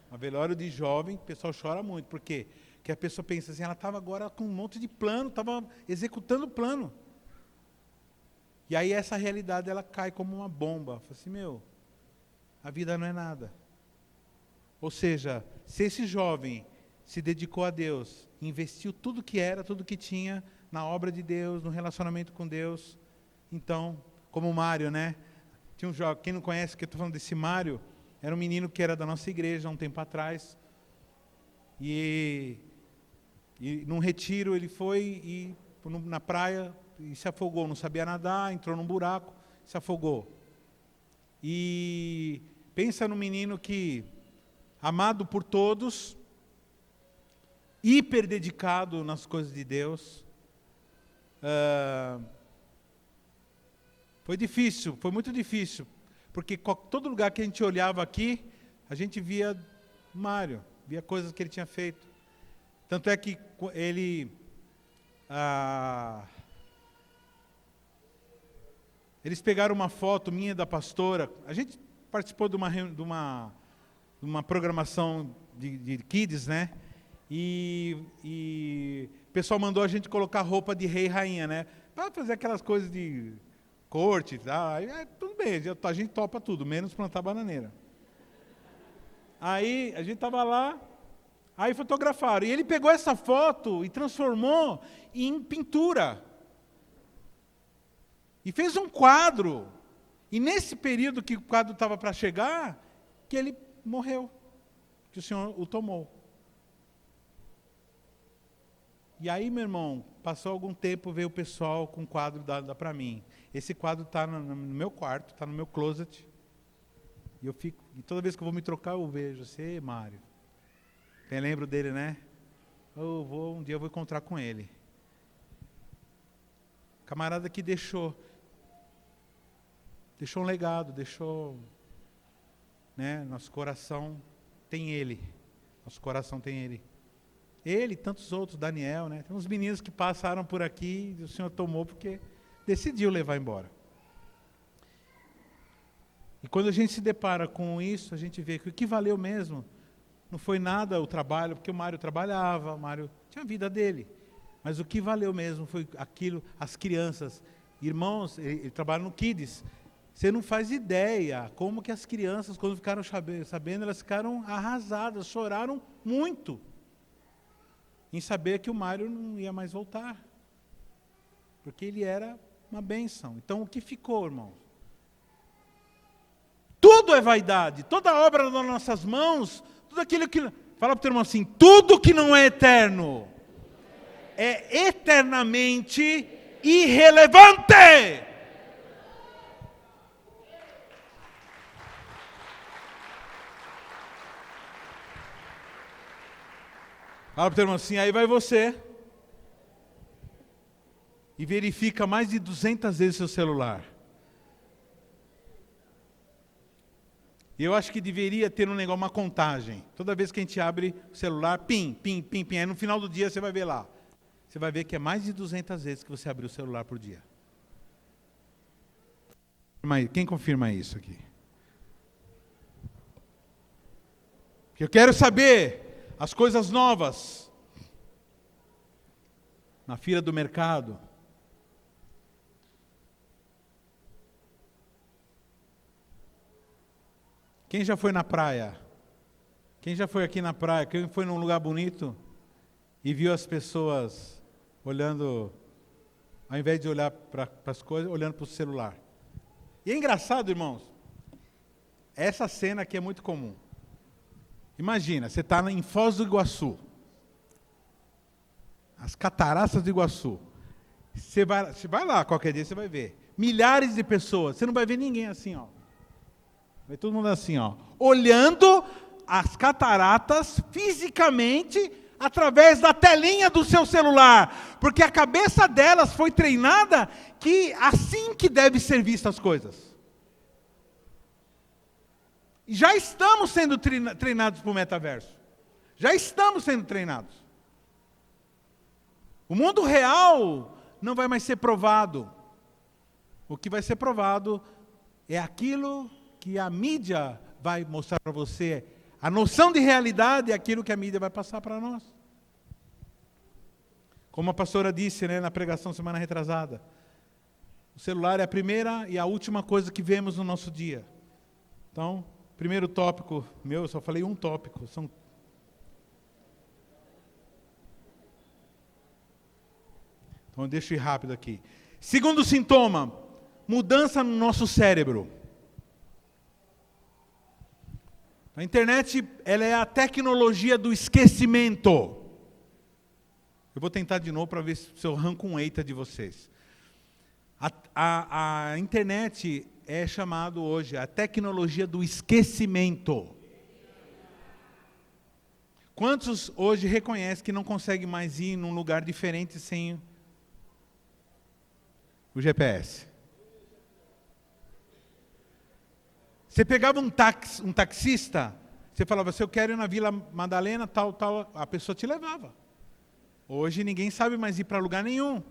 Mas velório de jovem, o pessoal chora muito. Por quê? Porque a pessoa pensa assim, ela estava agora com um monte de plano, estava executando o plano. E aí essa realidade, ela cai como uma bomba. Fala assim, a vida não é nada. Ou seja, se esse jovem se dedicou a Deus, investiu tudo que era, tudo que tinha, na obra de Deus, no relacionamento com Deus, então, como o Mário, né? Tinha um jovem, quem não conhece, que eu estou falando desse Mário, era um menino que era da nossa igreja há um tempo atrás. E num retiro ele foi na praia e se afogou, não sabia nadar, entrou num buraco, se afogou. E pensa num menino que, amado por todos, hiper dedicado nas coisas de Deus. Foi difícil, foi muito difícil, porque todo lugar que a gente olhava aqui, a gente via Mário, via coisas que ele tinha feito. Tanto é que eles pegaram uma foto minha e da pastora, a gente participou de uma programação de kids, né? E o pessoal mandou a gente colocar roupa de rei e rainha, né? Para fazer aquelas coisas de corte, tá? Tudo bem, a gente topa tudo, menos plantar bananeira. Aí a gente estava lá, aí fotografaram. E ele pegou essa foto e transformou em pintura. E fez um quadro. E nesse período que o quadro estava para chegar, que ele morreu. Que o Senhor o tomou. E aí, meu irmão, passou algum tempo, veio o pessoal com um quadro dado para mim. Esse quadro está no meu quarto, está no meu closet. E toda vez que eu vou me trocar, eu vejo. Você, Mário. Quem lembra dele, né? Um dia eu vou encontrar com ele. Camarada que deixou um legado, né? Nosso coração tem ele. Nosso coração tem ele. Ele e tantos outros, Daniel, né? Tem uns meninos que passaram por aqui e o Senhor tomou porque decidiu levar embora. E quando a gente se depara com isso, a gente vê que o que valeu mesmo não foi nada o trabalho, porque o Mário trabalhava, o Mário tinha a vida dele. Mas o que valeu mesmo foi aquilo, as crianças. Irmãos, ele trabalha no Kids. Você não faz ideia como que as crianças, quando ficaram sabendo, elas ficaram arrasadas, choraram muito em saber que o Mário não ia mais voltar. Porque ele era uma bênção. Então, o que ficou, irmão? Tudo é vaidade. Toda obra nas nossas mãos, tudo aquilo que... Fala para o teu irmão assim, tudo que não é eterno é eternamente irrelevante. Fala para o teu irmão assim, aí vai você e verifica mais de 200 vezes seu celular. E eu acho que deveria ter um negócio, uma contagem. Toda vez que a gente abre o celular, pim, pim, pim, pim. Aí no final do dia você vai ver lá. Você vai ver que é mais de 200 vezes que você abriu o celular por dia. Quem confirma isso aqui? Porque eu quero saber as coisas novas. Na fila do mercado. Quem já foi na praia? Quem já foi aqui na praia? Quem foi num lugar bonito e viu as pessoas olhando, ao invés de olhar para as coisas, olhando para o celular? E é engraçado, irmãos, essa cena aqui é muito comum. Imagina, você está em Foz do Iguaçu, as cataratas do Iguaçu. Você vai lá, qualquer dia você vai ver. Milhares de pessoas, você não vai ver ninguém assim, ó. Vai todo mundo assim, ó, olhando as cataratas fisicamente através da telinha do seu celular, porque a cabeça delas foi treinada que assim que deve ser vistas as coisas. Já estamos sendo treinados para o metaverso. Já estamos sendo treinados. O mundo real não vai mais ser provado. O que vai ser provado é aquilo que a mídia vai mostrar para você. A noção de realidade é aquilo que a mídia vai passar para nós. Como a pastora disse, né, na pregação semana retrasada, o celular é a primeira e a última coisa que vemos no nosso dia. Então, primeiro tópico meu, eu só falei um tópico. Então, eu deixo ir rápido aqui. Segundo sintoma, mudança no nosso cérebro. A internet, ela é a tecnologia do esquecimento. Eu vou tentar de novo para ver se eu arranco um eita de vocês. A internet é chamado hoje a tecnologia do esquecimento. Quantos hoje reconhecem que não conseguem mais ir num lugar diferente sem o GPS? Você pegava um taxista, você falava, se eu quero ir na Vila Madalena, tal, a pessoa te levava. Hoje ninguém sabe mais ir para lugar nenhum.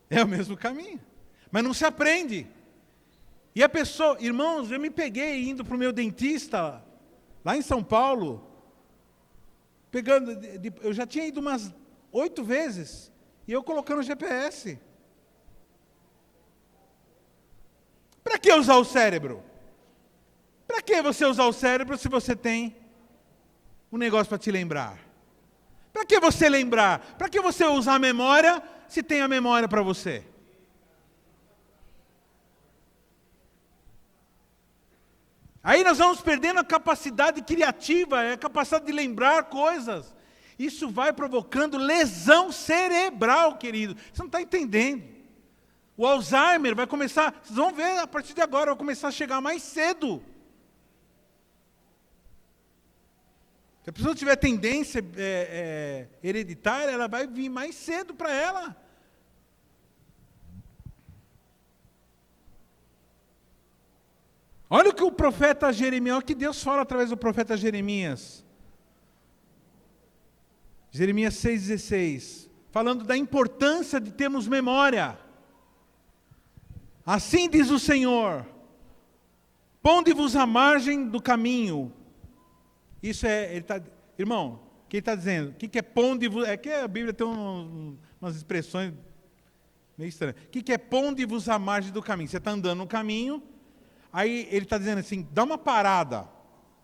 É o mesmo caminho. Mas não se aprende. E a pessoa, irmãos, eu me peguei indo para o meu dentista, lá em São Paulo, eu já tinha ido umas 8 vezes, e eu colocando o GPS. Para que usar o cérebro? Para que você usar o cérebro se você tem um negócio para te lembrar? Para que você lembrar? Para que você usar a memória se tem a memória para você? Aí nós vamos perdendo a capacidade criativa, a capacidade de lembrar coisas. Isso vai provocando lesão cerebral, querido. Você não está entendendo. O Alzheimer vai começar, vocês vão ver a partir de agora, vai começar a chegar mais cedo. Se a pessoa tiver tendência hereditária, ela vai vir mais cedo para ela. Olha o que o profeta Jeremias, olha o que Deus fala através do profeta Jeremias. Jeremias 6,16, falando da importância de termos memória. Assim diz o Senhor, ponde-vos à margem do caminho. Isso irmão, quem está dizendo? O que é ponde-vos? É que a Bíblia tem umas expressões meio estranhas. O que é ponde-vos à margem do caminho? Você está andando no caminho, aí ele está dizendo assim, dá uma parada,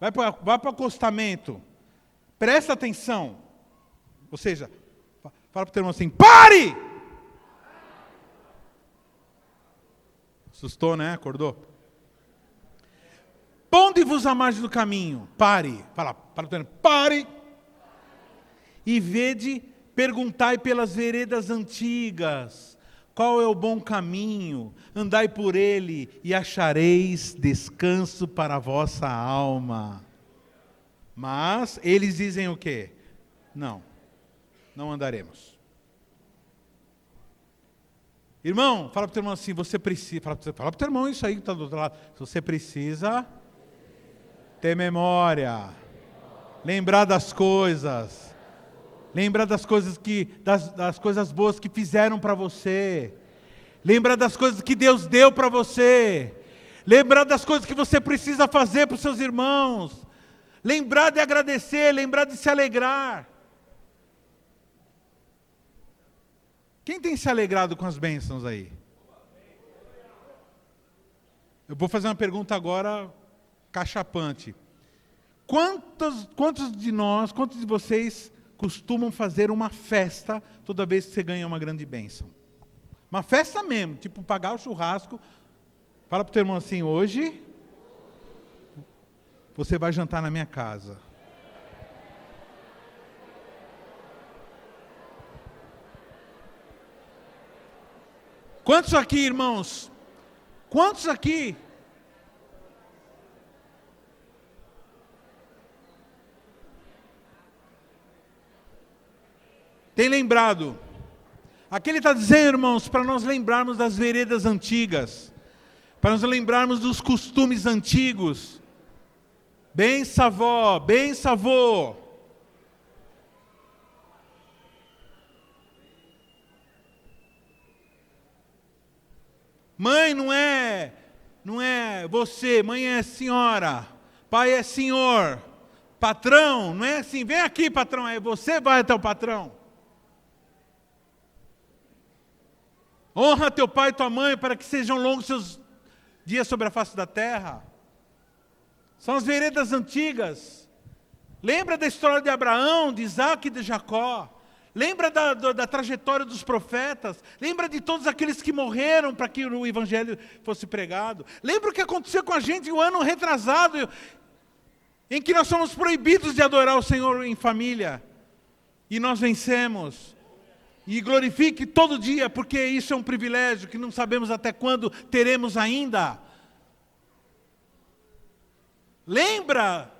vai para o acostamento, presta atenção. Ou seja, fala para o teu irmão assim, pare! Assustou, né? Acordou? Ponde-vos à margem do caminho, pare. Fala para o teu irmão, pare! E vede, perguntai pelas veredas antigas, qual é o bom caminho, andai por ele e achareis descanso para a vossa alma. Mas eles dizem o quê? Não andaremos. Irmão, fala para o teu irmão assim, você precisa, fala para o teu irmão isso aí que está do outro lado, você precisa ter memória, lembrar das coisas, das coisas boas que fizeram para você, Lembrar das coisas que Deus deu para você. Lembrar das coisas que você precisa fazer para os seus irmãos. Lembrar de agradecer, lembrar de se alegrar. Quem tem se alegrado com as bênçãos aí? Eu vou fazer uma pergunta agora cachapante. Quantos de vocês costumam fazer uma festa toda vez que você ganha uma grande bênção? Uma festa mesmo, tipo pagar o churrasco. Fala para o teu irmão assim, hoje você vai jantar na minha casa. Quantos aqui, irmãos? Quantos aqui? Tem lembrado? Aqui ele está dizendo, irmãos, para nós lembrarmos das veredas antigas, para nós lembrarmos dos costumes antigos. Benção, avó, benção, avô. Mãe não é você, mãe é senhora, pai é senhor, patrão, não é assim, vem aqui patrão, é você vai até o patrão. Honra teu pai e tua mãe para que sejam longos seus dias sobre a face da terra. São as veredas antigas. Lembra da história de Abraão, de Isaac e de Jacó. Lembra da trajetória dos profetas. Lembra de todos aqueles que morreram para que o evangelho fosse pregado. Lembra o que aconteceu com a gente o ano retrasado, em que nós somos proibidos de adorar o Senhor em família. E nós vencemos. E glorifique todo dia, porque isso é um privilégio que não sabemos até quando teremos ainda. Lembra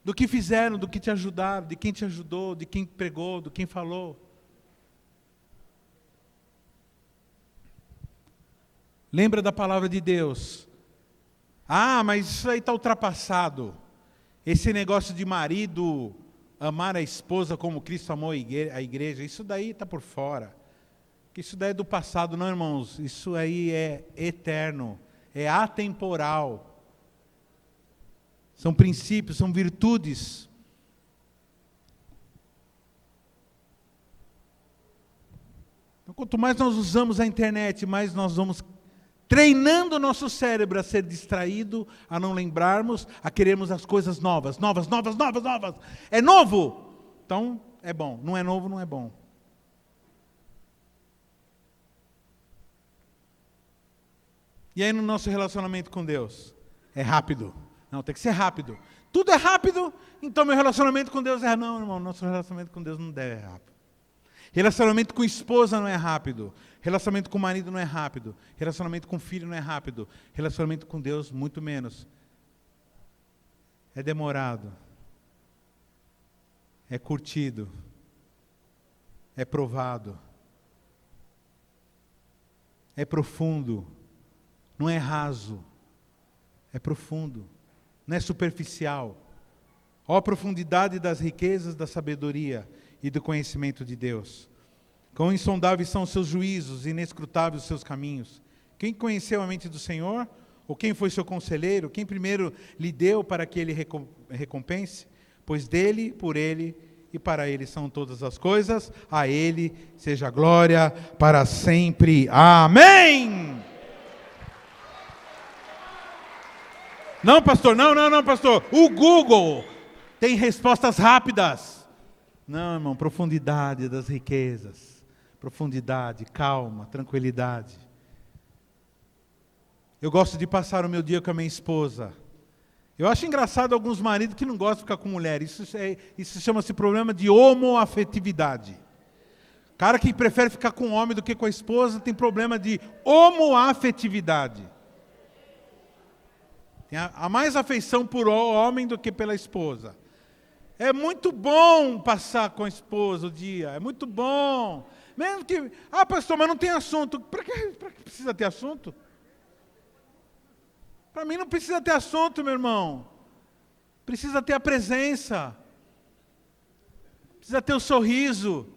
do que fizeram, do que te ajudaram, de quem te ajudou, de quem pregou, de quem falou. Lembra da palavra de Deus. Ah, mas isso aí está ultrapassado. Esse negócio de marido amar a esposa como Cristo amou a igreja, isso daí está por fora. Isso daí é do passado, não, irmãos. Isso aí é eterno, é atemporal. São princípios, são virtudes. Então, quanto mais nós usamos a internet, mais nós vamos treinando o nosso cérebro a ser distraído, a não lembrarmos, a querermos as coisas novas. É novo! Então, é bom. Não é novo, não é bom. E aí no nosso relacionamento com Deus? É rápido. Não, tem que ser rápido. Tudo é rápido, então meu relacionamento com Deus é... Não, irmão, nosso relacionamento com Deus não deve ser rápido. Relacionamento com esposa não é rápido. Relacionamento com marido não é rápido. Relacionamento com filho não é rápido. Relacionamento com Deus, muito menos. É demorado. É curtido. É provado. É profundo. Não é raso. É profundo. Não é superficial. Ó a profundidade das riquezas, da sabedoria e do conhecimento de Deus. Quão insondáveis são os seus juízos, inescrutáveis os seus caminhos. Quem conheceu a mente do Senhor? Ou quem foi seu conselheiro? Quem primeiro lhe deu para que ele recompense? Pois dele, por ele e para ele são todas as coisas. A ele seja glória para sempre. Amém! Não, pastor, não, pastor. O Google tem respostas rápidas. Não, irmão, profundidade das riquezas. Profundidade, calma, tranquilidade. Eu gosto de passar o meu dia com a minha esposa. Eu acho engraçado alguns maridos que não gostam de ficar com mulher. Isso chama-se problema de homoafetividade. Cara que prefere ficar com o homem do que com a esposa tem problema de homoafetividade. Tem a mais afeição por homem do que pela esposa. É muito bom passar com a esposa o dia. É muito bom. Mesmo que... Ah, pastor, mas não tem assunto. Para que precisa ter assunto? Para mim não precisa ter assunto, meu irmão. Precisa ter a presença. Precisa ter o sorriso.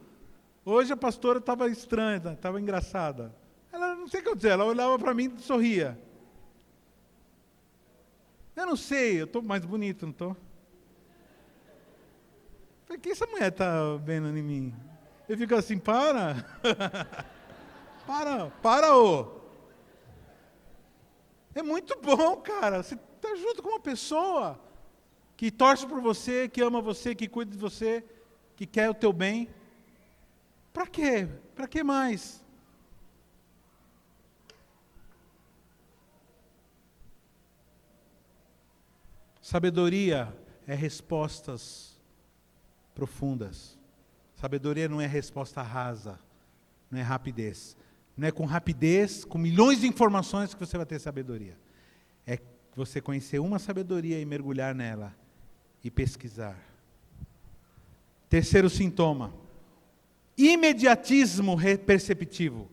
Hoje a pastora estava estranha, estava engraçada. Ela não sei o que aconteceu, ela olhava para mim e sorria. Eu não sei, eu estou mais bonito, não estou? Falei, o que essa mulher está vendo em mim? Eu fico assim, para. para, ô. É muito bom, cara. Você está junto com uma pessoa que torce por você, que ama você, que cuida de você, que quer o teu bem. Para quê? Para que mais? Sabedoria é respostas profundas. Sabedoria não é resposta rasa, não é rapidez. Não é com rapidez, com milhões de informações que você vai ter sabedoria. É você conhecer uma sabedoria e mergulhar nela e pesquisar. Terceiro sintoma: imediatismo perceptivo.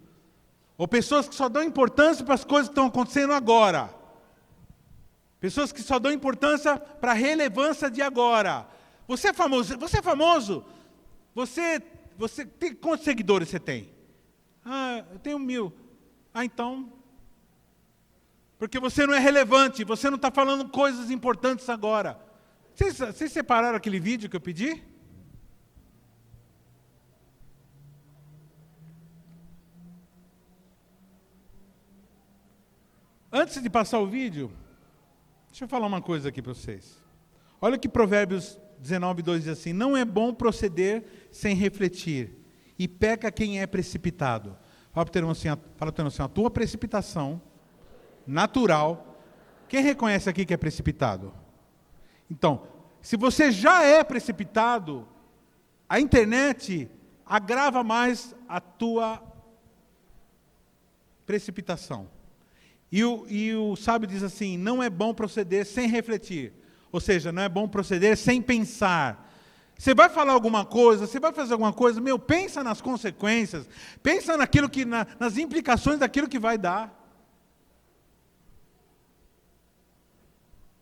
Ou pessoas que só dão importância para as coisas que estão acontecendo agora. Pessoas que só dão importância para a relevância de agora. Você é famoso? Você é famoso? Você tem quantos seguidores você tem? Eu tenho 1000. Então, porque você não é relevante, você não está falando coisas importantes agora. Vocês separaram aquele vídeo que eu pedi? Antes de passar o vídeo, deixa eu falar uma coisa aqui para vocês. Olha que Provérbios 19:2 diz assim: não é bom proceder sem refletir, e peca quem é precipitado. Fala para o teu irmão assim, a tua precipitação natural, quem reconhece aqui que é precipitado? Então, se você já é precipitado, a internet agrava mais a tua precipitação. E o sábio diz assim: não é bom proceder sem refletir. Ou seja, não é bom proceder sem pensar. Você vai falar alguma coisa, você vai fazer alguma coisa, pensa nas consequências, pensa naquilo nas implicações daquilo que vai dar.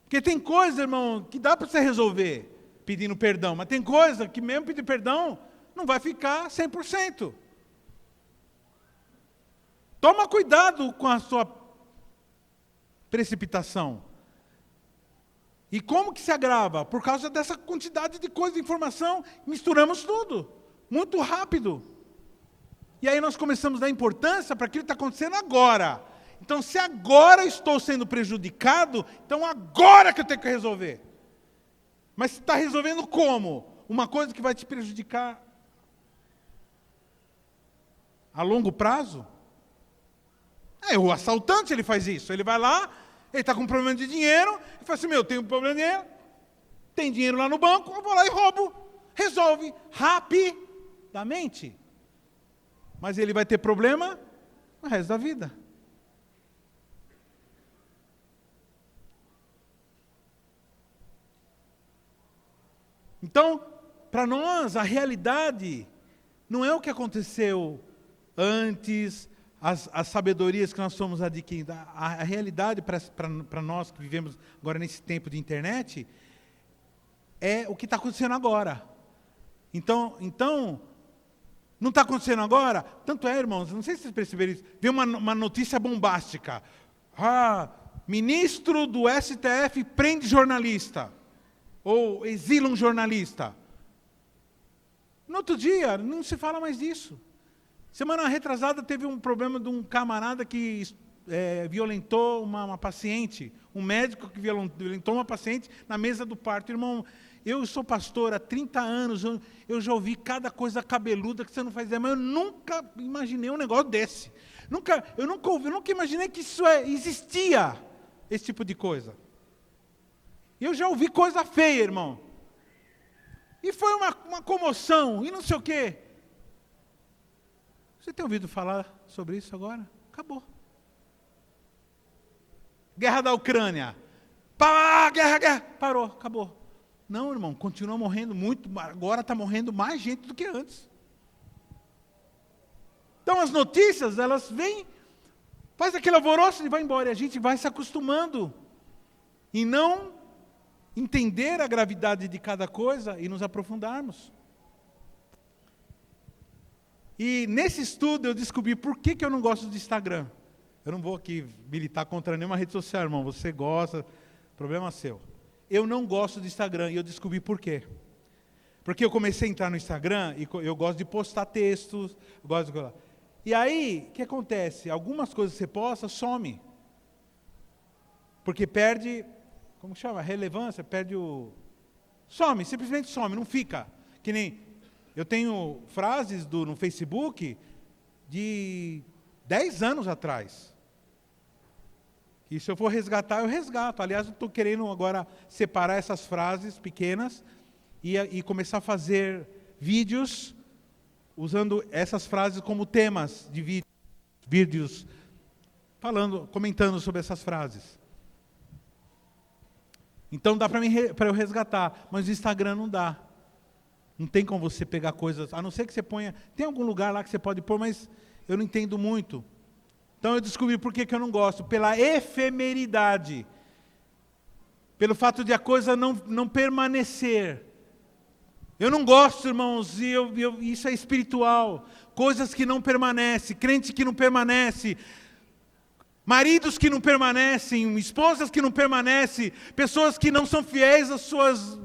Porque tem coisa, irmão, que dá para você resolver pedindo perdão, mas tem coisa que mesmo pedir perdão não vai ficar 100%. Toma cuidado com a sua precipitação. E como que se agrava? Por causa dessa quantidade de coisa, de informação, misturamos tudo, muito rápido. E aí nós começamos a dar importância para aquilo que está acontecendo agora. Então, se agora eu estou sendo prejudicado, então agora que eu tenho que resolver. Mas você está resolvendo como? Uma coisa que vai te prejudicar a longo prazo? O assaltante ele faz isso, ele vai lá, ele está com um problema de dinheiro, ele fala assim, eu tenho um problema de dinheiro, tem dinheiro lá no banco, eu vou lá e roubo. Resolve rapidamente. Mas ele vai ter problema o resto da vida. Então, para nós, a realidade não é o que aconteceu antes, as sabedorias que nós somos adquirindo. A realidade para nós que vivemos agora nesse tempo de internet é o que está acontecendo agora. Então, não está acontecendo agora? Tanto é, irmãos, não sei se vocês perceberam isso, veio uma notícia bombástica. Ministro do STF prende jornalista, ou exila um jornalista. No outro dia, não se fala mais disso. Semana retrasada teve um problema de um camarada que violentou uma paciente, um médico que violentou uma paciente na mesa do parto. Irmão, eu sou pastor há 30 anos, eu já ouvi cada coisa cabeluda que você não faz ideia, mas eu nunca imaginei um negócio desse. Eu nunca imaginei que isso existia, esse tipo de coisa. Eu já ouvi coisa feia, irmão. E foi uma comoção, e não sei o quê. Você tem ouvido falar sobre isso agora? Acabou. Guerra da Ucrânia. Guerra. Parou, acabou. Não, irmão, continua morrendo muito, agora está morrendo mais gente do que antes. Então as notícias, elas vêm, faz aquele alvoroço e vai embora. E a gente vai se acostumando. E não entender a gravidade de cada coisa e nos aprofundarmos. E nesse estudo eu descobri por que eu não gosto do Instagram. Eu não vou aqui militar contra nenhuma rede social, irmão. Você gosta, problema seu. Eu não gosto do Instagram e eu descobri por quê. Porque eu comecei a entrar no Instagram e eu gosto de postar textos, gosto de... E aí, o que acontece? Algumas coisas que você posta, some. Porque perde, como chama? Relevância, perde o... Some, simplesmente some, não fica. Que nem, eu tenho frases no Facebook de 10 anos atrás. E se eu for resgatar, eu resgato. Aliás, eu estou querendo agora separar essas frases pequenas e começar a fazer vídeos usando essas frases como temas de vídeos comentando sobre essas frases. Então dá para eu resgatar, mas o Instagram não dá. Não tem como você pegar coisas, a não ser que você ponha... Tem algum lugar lá que você pode pôr, mas eu não entendo muito. Então eu descobri por que eu não gosto. Pela efemeridade. Pelo fato de a coisa não permanecer. Eu não gosto, irmãos, e isso é espiritual. Coisas que não permanecem, crente que não permanece, maridos que não permanecem, esposas que não permanecem, pessoas que não são fiéis às suas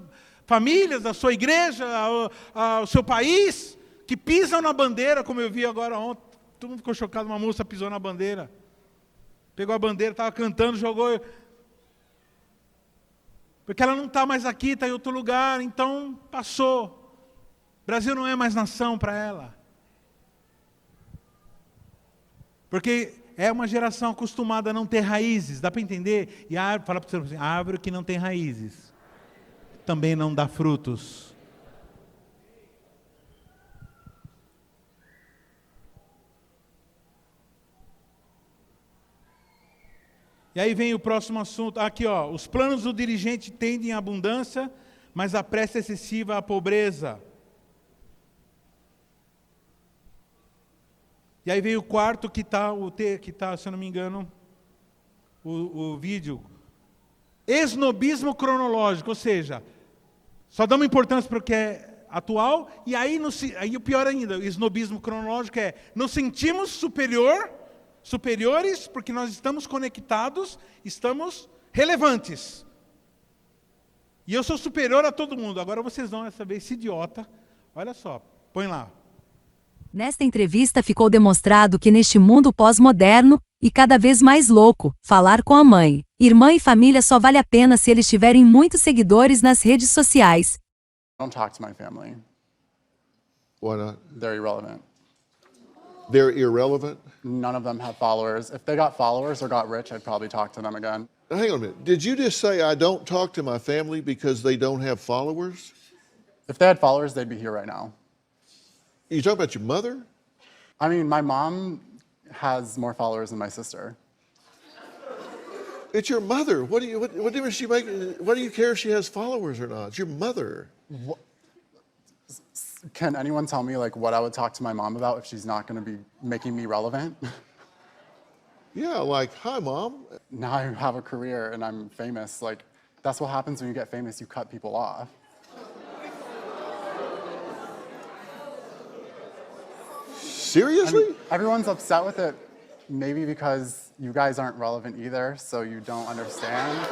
famílias, à sua igreja, ao seu país, que pisam na bandeira, como eu vi agora ontem. Todo mundo ficou chocado, uma moça pisou na bandeira. Pegou a bandeira, estava cantando, jogou. Porque ela não está mais aqui, está em outro lugar, então passou. O Brasil não é mais nação para ela. Porque é uma geração acostumada a não ter raízes, dá para entender? E fala para você assim, a árvore que não tem raízes também não dá frutos. E aí vem o próximo assunto, aqui ó, os planos do dirigente tendem à abundância, mas a pressa excessiva à pobreza. E aí vem o quarto que está, se eu não me engano, o vídeo. Esnobismo cronológico, ou seja, só dá uma importância para o que é atual, e aí o pior ainda, o esnobismo cronológico nos sentimos superiores, porque nós estamos conectados, estamos relevantes. E eu sou superior a todo mundo. Agora vocês vão saber esse idiota. Olha só, põe lá. Nesta entrevista ficou demonstrado que neste mundo pós-moderno, e cada vez mais louco, falar com a mãe, irmã e família só vale a pena se eles tiverem muitos seguidores nas redes sociais. Don't talk to my family. Why not? They're irrelevant. They're irrelevant? None of them have followers. If they got followers or got rich, I'd probably talk to them again. Now, hang on a minute. Did you just say I don't talk to my family because they don't have followers? If they had followers, they'd be here right now. You talking about your mother? I mean, my mom has more followers than my sister. It's your mother. What difference does she make? What do you care if she has followers or not? It's your mother. Can anyone tell me like what I would talk to my mom about if she's not going to be making me relevant? Yeah, like, hi, Mom. Now I have a career and I'm famous. Like, that's what happens when you get famous. You cut people off. Seriously? And everyone's upset with it, maybe because you guys aren't relevant either, so you don't understand.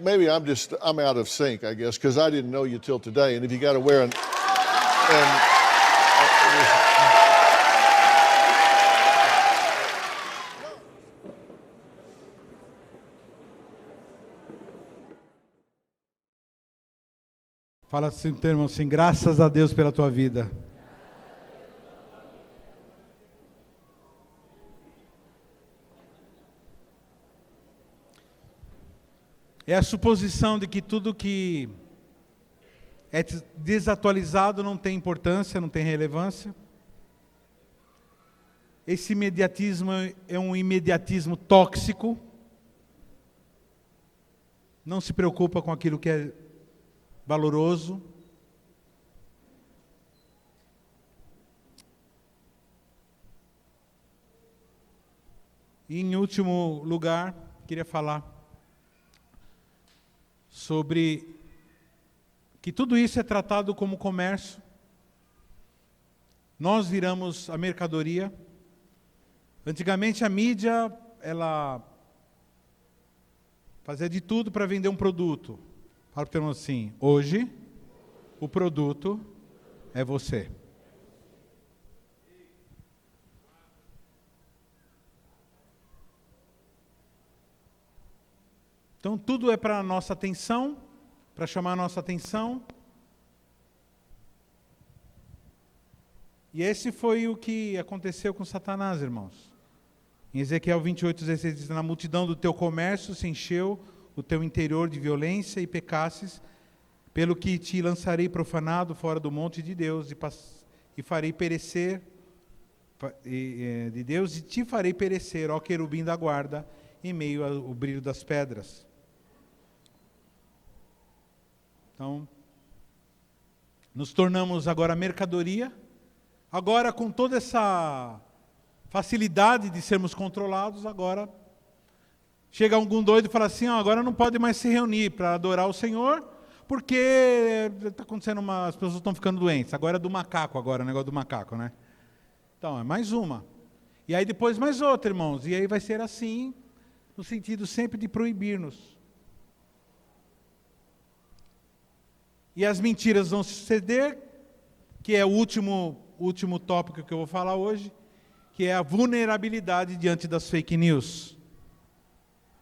Maybe I'm out of sync, I guess, because I didn't know you till today. And if you got to wear Fala assim, teu irmão, assim, graças a Deus pela tua vida. É a suposição de que tudo que é desatualizado não tem importância, não tem relevância. Esse imediatismo é um imediatismo tóxico. Não se preocupa com aquilo que é valoroso. E em último lugar, queria falar sobre que tudo isso é tratado como comércio. Nós viramos a mercadoria. Antigamente a mídia, ela fazia de tudo para vender um produto. Fala para o irmão assim, hoje o produto é você. Então tudo é para a nossa atenção, para chamar a nossa atenção. E esse foi o que aconteceu com Satanás, irmãos. Em Ezequiel 28:16 diz, na multidão do teu comércio se encheu o teu interior de violência e pecasses, pelo que te lançarei profanado fora do monte de Deus e farei perecer de Deus e te farei perecer, ó querubim da guarda, em meio ao brilho das pedras. Então, nos tornamos agora mercadoria, agora com toda essa facilidade de sermos controlados, agora chega algum doido e fala assim, agora não pode mais se reunir para adorar o Senhor, porque está acontecendo as pessoas estão ficando doentes, agora é do macaco, agora o negócio do macaco, né? Então, é mais uma. E aí depois mais outra, irmãos, e aí vai ser assim, no sentido sempre de proibir-nos. E as mentiras vão suceder, que é o último tópico que eu vou falar hoje, que é a vulnerabilidade diante das fake news.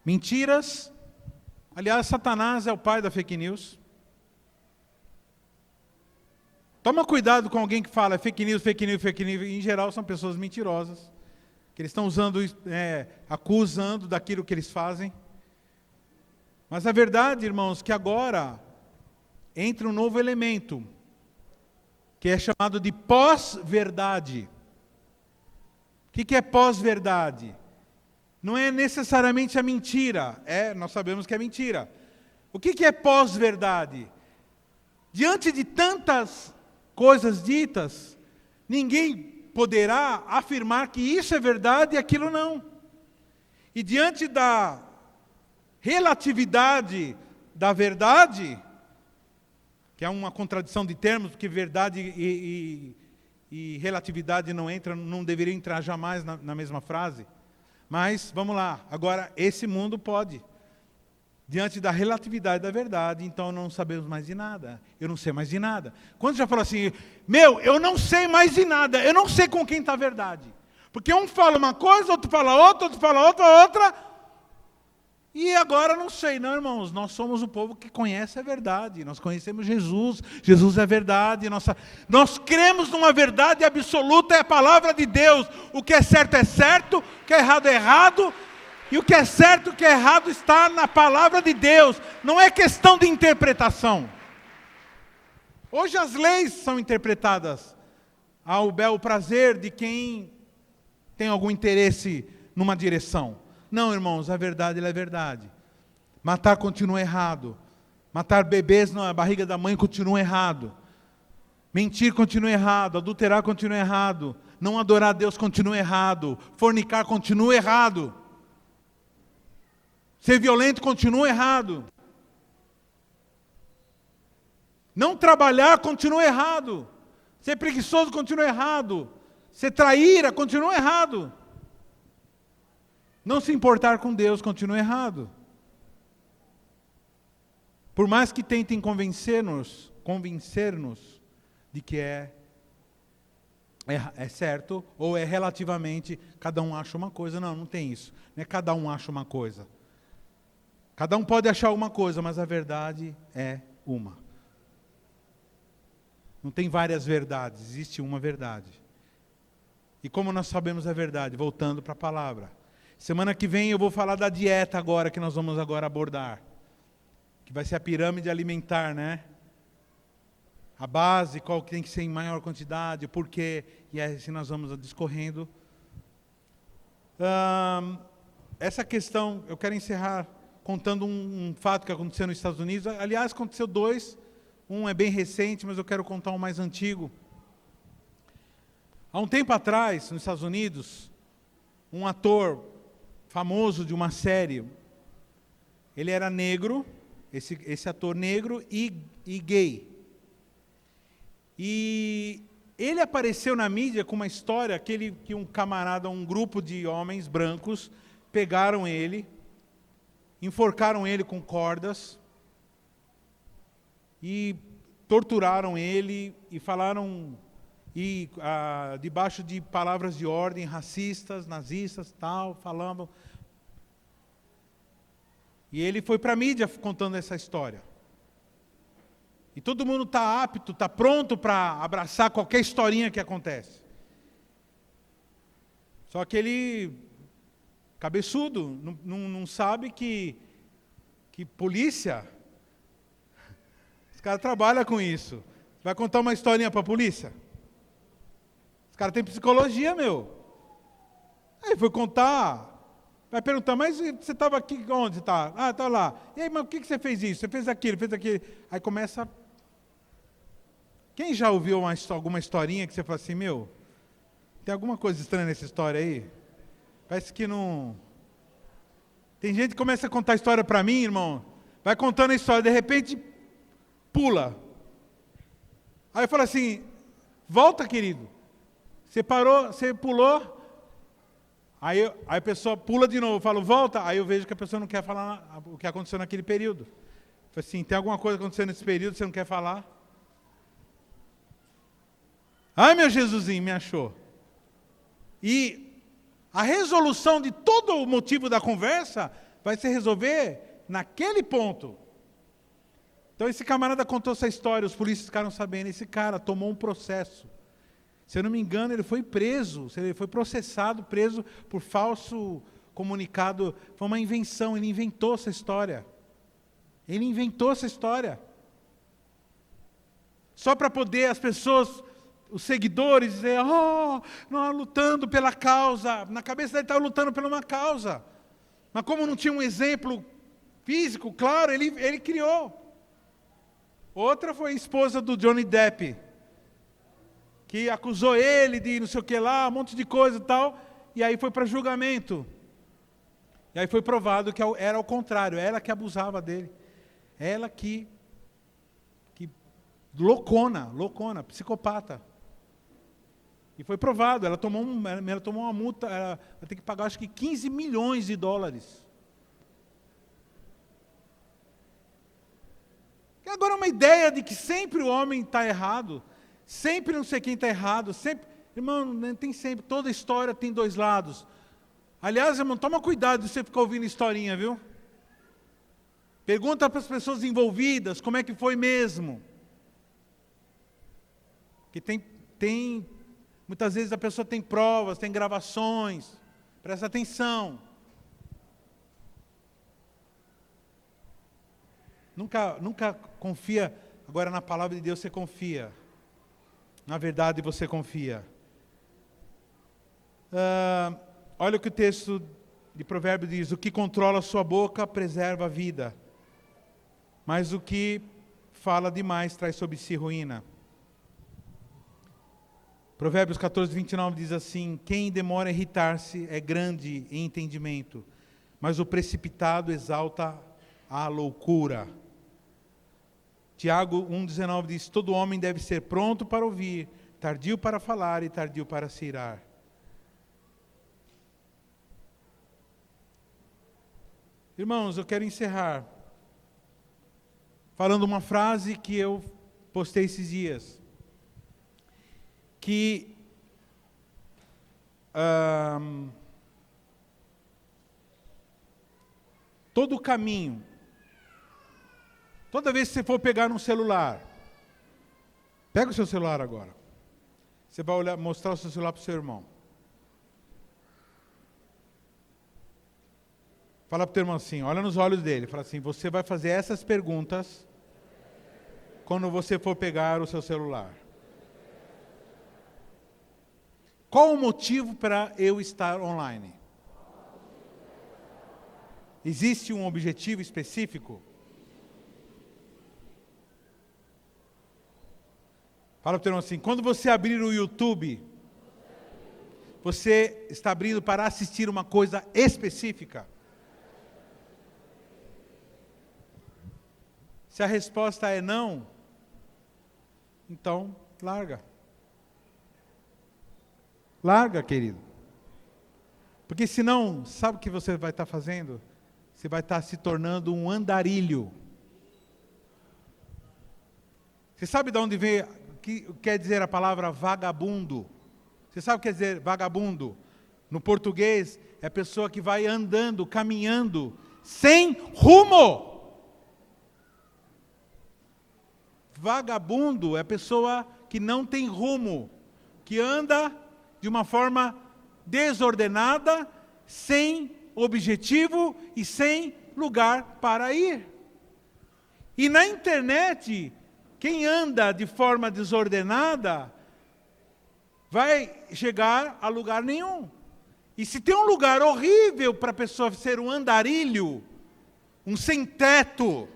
Mentiras, aliás, Satanás é o pai da fake news. Toma cuidado com alguém que fala fake news, fake news, fake news. Em geral são pessoas mentirosas, que eles estão acusando daquilo que eles fazem. Mas a verdade, irmãos, que agora entra um novo elemento, que é chamado de pós-verdade. O que é pós-verdade? Não é necessariamente a mentira, nós sabemos que é mentira. O que é pós-verdade? Diante de tantas coisas ditas, ninguém poderá afirmar que isso é verdade e aquilo não. E diante da relatividade da verdade, que é uma contradição de termos, porque verdade e relatividade não deveriam entrar jamais na mesma frase. Mas, vamos lá, agora esse mundo pode. Diante da relatividade da verdade, então não sabemos mais de nada. Eu não sei mais de nada. Quando já falou assim, eu não sei mais de nada, eu não sei com quem está a verdade. Porque um fala uma coisa, outro fala outra, e agora não sei, não, irmãos, nós somos o povo que conhece a verdade, nós conhecemos Jesus, Jesus é a verdade, nós cremos numa verdade absoluta, é a palavra de Deus, o que é certo, o que é errado, e o que é certo, o que é errado está na palavra de Deus, não é questão de interpretação. Hoje as leis são interpretadas ao bel prazer de quem tem algum interesse numa direção. Não, irmãos, a verdade é verdade. Matar continua errado. Matar bebês na barriga da mãe continua errado. Mentir continua errado. Adulterar continua errado. Não adorar a Deus continua errado. Fornicar continua errado. Ser violento continua errado. Não trabalhar continua errado. Ser preguiçoso continua errado. Ser traíra continua errado. Não se importar com Deus continua errado. Por mais que tentem convencer-nos de que é certo, ou é relativamente, cada um acha uma coisa. Não tem isso. Não é cada um acha uma coisa. Cada um pode achar uma coisa, mas a verdade é uma. Não tem várias verdades, existe uma verdade. E como nós sabemos a verdade? Voltando para a palavra. Semana que vem eu vou falar da dieta agora, que nós vamos agora abordar. Que vai ser a pirâmide alimentar, né? A base, qual que tem que ser em maior quantidade, por quê, e assim nós vamos discorrendo. Essa questão, eu quero encerrar contando um fato que aconteceu nos Estados Unidos. Aliás, aconteceu dois. Um é bem recente, mas eu quero contar um mais antigo. Há um tempo atrás, nos Estados Unidos, um ator famoso de uma série. Ele era negro, esse ator negro e gay. E ele apareceu na mídia com uma história que um camarada, um grupo de homens brancos, pegaram ele, enforcaram ele com cordas e torturaram ele e falaram, debaixo de palavras de ordem, racistas, nazistas, tal, falavam. E ele foi para a mídia contando essa história. E todo mundo está apto, está pronto para abraçar qualquer historinha que acontece. Só que ele, cabeçudo, não sabe que polícia, os caras trabalham com isso. Vai contar uma historinha para a polícia? Os caras têm psicologia, meu. Aí foi contar, vai perguntar, mas você estava aqui, onde você está? Ah, está lá. E aí, mas por que você fez isso? Você fez aquilo, fez aquilo. Aí começa... Quem já ouviu alguma historinha que você fala assim, meu, tem alguma coisa estranha nessa história aí? Parece que não... Tem gente que começa a contar história para mim, irmão, vai contando a história, de repente, pula. Aí eu falo assim, volta, querido. Você parou, você pulou, aí a pessoa pula de novo, eu falo, volta, aí eu vejo que a pessoa não quer falar o que aconteceu naquele período. Eu falo assim, tem alguma coisa acontecendo nesse período, você não quer falar? Ai, meu Jesusinho, me achou. E a resolução de todo o motivo da conversa vai se resolver naquele ponto. Então esse camarada contou essa história, os polícias ficaram sabendo, esse cara tomou um processo. Se eu não me engano, ele foi preso, ele foi processado, preso por falso comunicado. Foi uma invenção, ele inventou essa história. Ele inventou essa história. Só para poder as pessoas, os seguidores, dizer, nós lutando pela causa. Na cabeça dele estava lutando por uma causa. Mas como não tinha um exemplo físico, claro, ele criou. Outra foi a esposa do Johnny Depp, que acusou ele de não sei o que lá, um monte de coisa e tal, e aí foi para julgamento. E aí foi provado que era o contrário, ela que abusava dele. Ela que loucona, psicopata. E foi provado, ela tomou uma multa, ela vai ter que pagar acho que 15 milhões de dólares. E agora uma ideia de que sempre o homem está errado, sempre não sei quem está errado, sempre... Irmão, tem sempre, toda história tem dois lados. Aliás, irmão, toma cuidado de você ficar ouvindo historinha, viu? Pergunta para as pessoas envolvidas, como é que foi mesmo? Porque muitas vezes a pessoa tem provas, tem gravações, presta atenção. Nunca confia, agora na palavra de Deus você confia. Na verdade você confia. Olha o que o texto de Provérbio diz, o que controla a sua boca preserva a vida, mas o que fala demais traz sobre si ruína. Provérbios 14, 29 diz assim, quem demora a irritar-se é grande em entendimento, mas o precipitado exalta a loucura. Tiago 1,19 diz, todo homem deve ser pronto para ouvir, tardio para falar e tardio para se irar. Irmãos, eu quero encerrar falando uma frase que eu postei esses dias. Que todo caminho, toda vez que você for pegar um celular, pega o seu celular agora, você vai mostrar o seu celular para o seu irmão. Fala para o teu irmão assim, olha nos olhos dele, fala assim, você vai fazer essas perguntas quando você for pegar o seu celular. Qual o motivo para eu estar online? Existe um objetivo específico? Fala para o teu irmão assim, quando você abrir o YouTube, você está abrindo para assistir uma coisa específica? Se a resposta é não, então larga. Larga, querido. Porque senão, sabe o que você vai estar fazendo? Você vai estar se tornando um andarilho. Você sabe de onde vem, que quer dizer a palavra vagabundo? Você sabe o que quer dizer vagabundo? No português, é a pessoa que vai andando, caminhando, sem rumo. Vagabundo é a pessoa que não tem rumo, que anda de uma forma desordenada, sem objetivo e sem lugar para ir. E na internet, quem anda de forma desordenada vai chegar a lugar nenhum. E se tem um lugar horrível para a pessoa ser um andarilho, um sem-teto,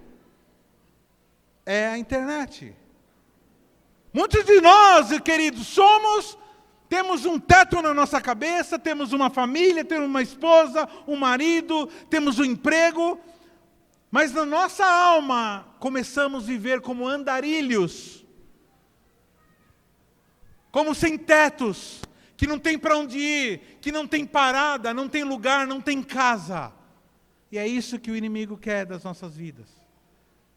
é a internet. Muitos de nós, queridos, temos um teto na nossa cabeça, temos uma família, temos uma esposa, um marido, temos um emprego, mas na nossa alma começamos a viver como andarilhos, como sem-tetos, que não tem para onde ir, que não tem parada, não tem lugar, não tem casa. E é isso que o inimigo quer das nossas vidas.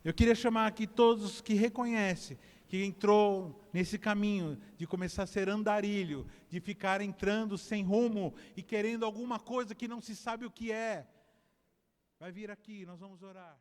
Eu queria chamar aqui todos que reconhecem que entrou nesse caminho de começar a ser andarilho, de ficar entrando sem rumo e querendo alguma coisa que não se sabe o que é. Vai vir aqui, nós vamos orar.